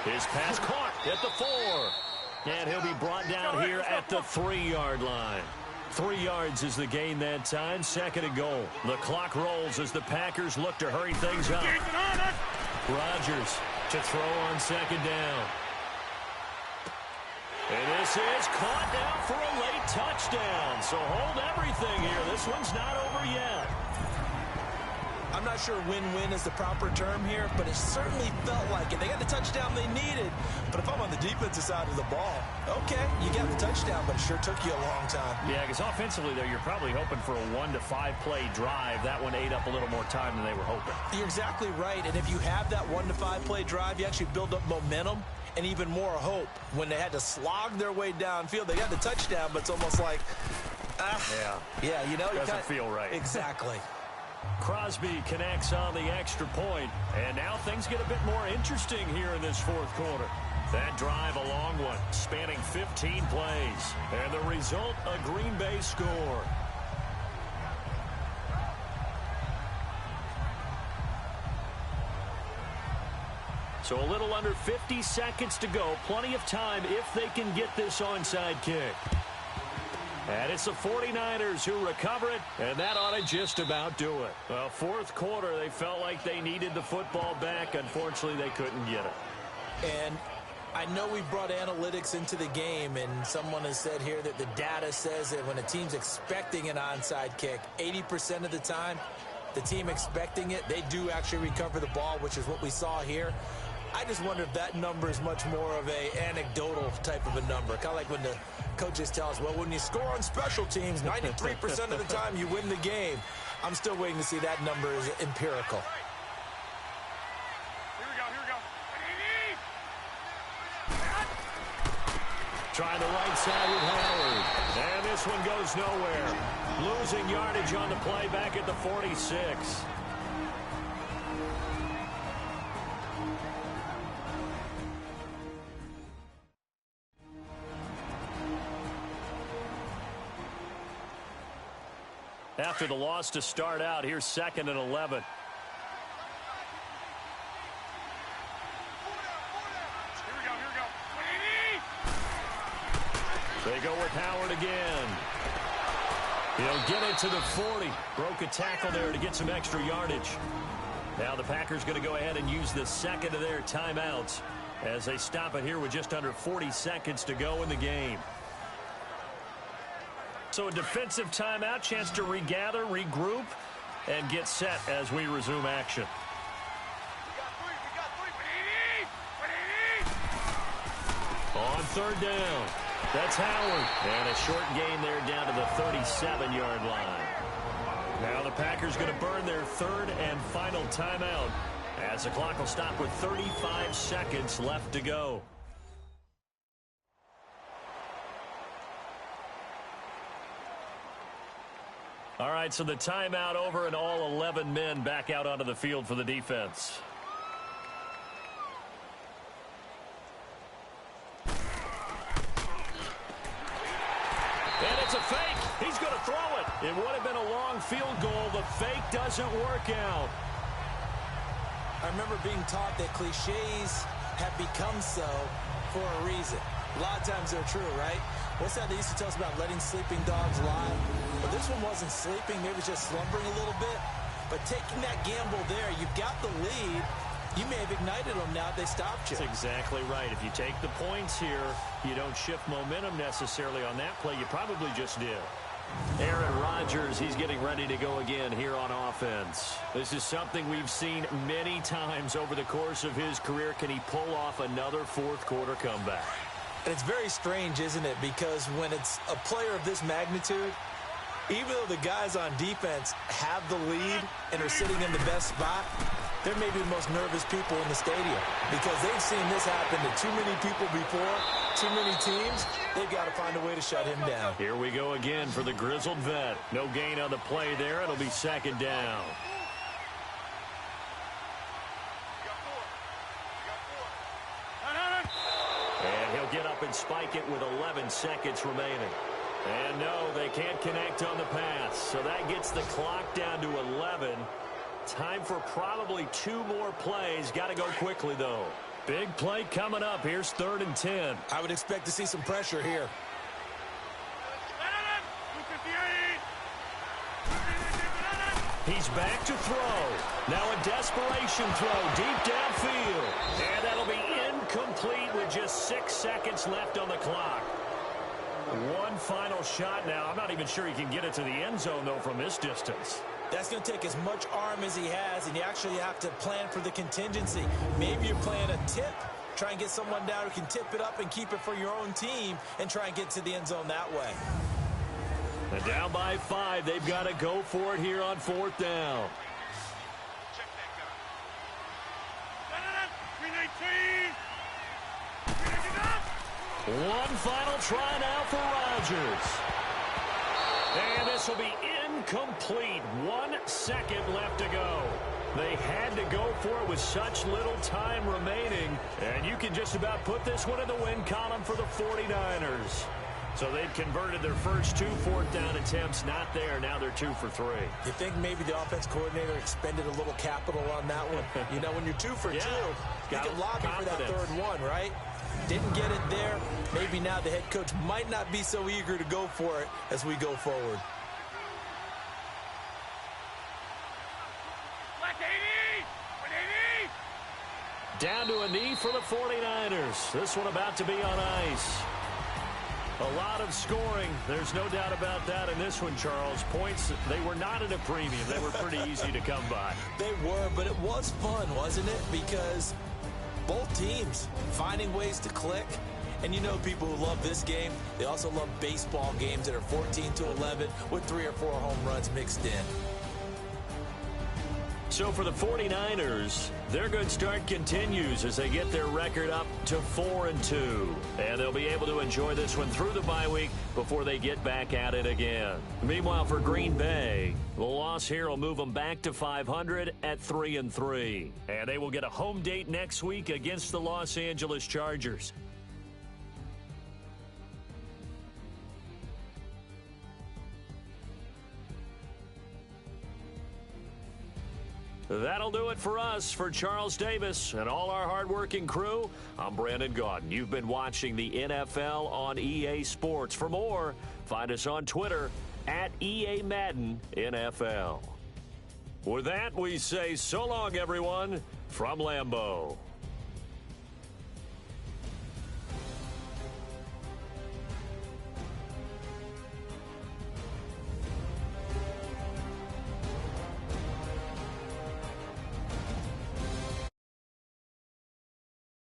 His pass caught at the 4. And he'll be brought down here at the 3-yard line. 3 yards is the gain that time. 2nd and goal. The clock rolls as the Packers look to hurry things up. Rodgers to throw on 2nd down. And this is caught now for a late touchdown. So hold everything here. This one's not over yet. I'm not sure win-win is the proper term here, but it certainly felt like it. They got the touchdown they needed, but if I'm on the defensive side of the ball, okay, you got the touchdown, but it sure took you a long time. Yeah, because offensively, though, you're probably hoping for a 1 to 5 play drive. That one ate up a little more time than they were hoping. You're exactly right, and if you have that 1 to 5 play drive, you actually build up momentum and even more hope. When they had to slog their way downfield, they got the touchdown, but it's almost like, yeah, you know, doesn't feel right. Exactly. Crosby connects on the extra point, and now things get a bit more interesting here in this 4th quarter. That drive, a long one, spanning 15 plays, and the result, a Green Bay score. So a little under 50 seconds to go. Plenty of time if they can get this onside kick. And it's the 49ers who recover it, and that ought to just about do it. Well, fourth quarter, they felt like they needed the football back. Unfortunately, they couldn't get it. And I know we brought analytics into the game, and someone has said here that the data says that when a team's expecting an onside kick, 80% of the time, the team expecting it, they do actually recover the ball, which is what we saw here. I just wonder if that number is much more of a anecdotal type of a number. Kind of like when the coaches tell us, well, when you score on special teams, 93% of the time you win the game. I'm still waiting to see that number is empirical. Here we go. Trying the right side with Howard. And this one goes nowhere. Losing yardage on the play back at the 46. After the loss to start out, here's 2nd and 11. They go with Howard again. He'll get it to the 40. Broke a tackle there to get some extra yardage. Now the Packers going to go ahead and use the second of their timeouts as they stop it here with just under 40 seconds to go in the game. So a defensive timeout, chance to regather, regroup, and get set as we resume action. On 3rd down, that's Howard. And a short gain there down to the 37-yard line. Now the Packers going to burn their 3rd and final timeout as the clock will stop with 35 seconds left to go. All right, so the timeout over and all 11 men back out onto the field for the defense. And it's a fake. He's going to throw it. It would have been a long field goal. The fake doesn't work out. I remember being taught that cliches have become so for a reason. A lot of times they're true, right? What's that they used to tell us about letting sleeping dogs lie? But this one wasn't sleeping. Maybe it was just slumbering a little bit. But taking that gamble there, you've got the lead. You may have ignited them now if they stopped you. That's exactly right. If you take the points here, you don't shift momentum necessarily on that play. You probably just did. Aaron Rodgers, he's getting ready to go again here on offense. This is something we've seen many times over the course of his career. Can he pull off another fourth quarter comeback? And it's very strange, isn't it? Because when it's a player of this magnitude, even though the guys on defense have the lead and are sitting in the best spot, they're maybe the most nervous people in the stadium because they've seen this happen to too many people before, too many teams. They've got to find a way to shut him down. Here we go again for the grizzled vet. No gain on the play there. It'll be 2nd down. And he'll get up and spike it with 11 seconds remaining. And no, they can't connect on the pass. So that gets the clock down to 11. Time for probably 2 more plays. Got to go quickly, though. Big play coming up. Here's 3rd and 10. I would expect to see some pressure here. He's back to throw. Now a desperation throw deep downfield. And that'll be incomplete with just 6 seconds left on the clock. One final shot now. I'm not even sure he can get it to the end zone, though, from this distance. That's going to take as much arm as he has, and you actually have to plan for the contingency. Maybe you're playing a tip. Try and get someone down who can tip it up and keep it for your own team and try and get to the end zone that way. And down by 5. They've got to go for it here on 4th down. One final try now for Rodgers. And this will be incomplete. 1 second left to go. They had to go for it with such little time remaining. And you can just about put this one in the win column for the 49ers. So they've converted their first 2 fourth-down attempts. Not there. Now they're 2 for 3. You think maybe the offense coordinator expended a little capital on that one? You know, when you're 2 for 2, you can lobby for that third one, right? Didn't get it there. Maybe now the head coach might not be so eager to go for it as we go forward. Down to a knee for the 49ers. This one about to be on ice. A lot of scoring. There's no doubt about that in this one, Charles. Points, they were not at a premium. They were pretty easy to come by. They were, but it was fun, wasn't it? Because both teams finding ways to click. And you know people who love this game, they also love baseball games that are 14-11 with 3 or 4 home runs mixed in. So for the 49ers, their good start continues as they get their record up to 4-2. And they'll be able to enjoy this one through the bye week before they get back at it again. Meanwhile, for Green Bay, the loss here will move them back to 500 at 3-3. And they will get a home date next week against the Los Angeles Chargers. That'll do it for us. For Charles Davis and all our hardworking crew, I'm Brandon Gaudin. You've been watching the NFL on EA Sports. For more, find us on Twitter at EA Madden NFL. With that, we say so long, everyone, from Lambeau.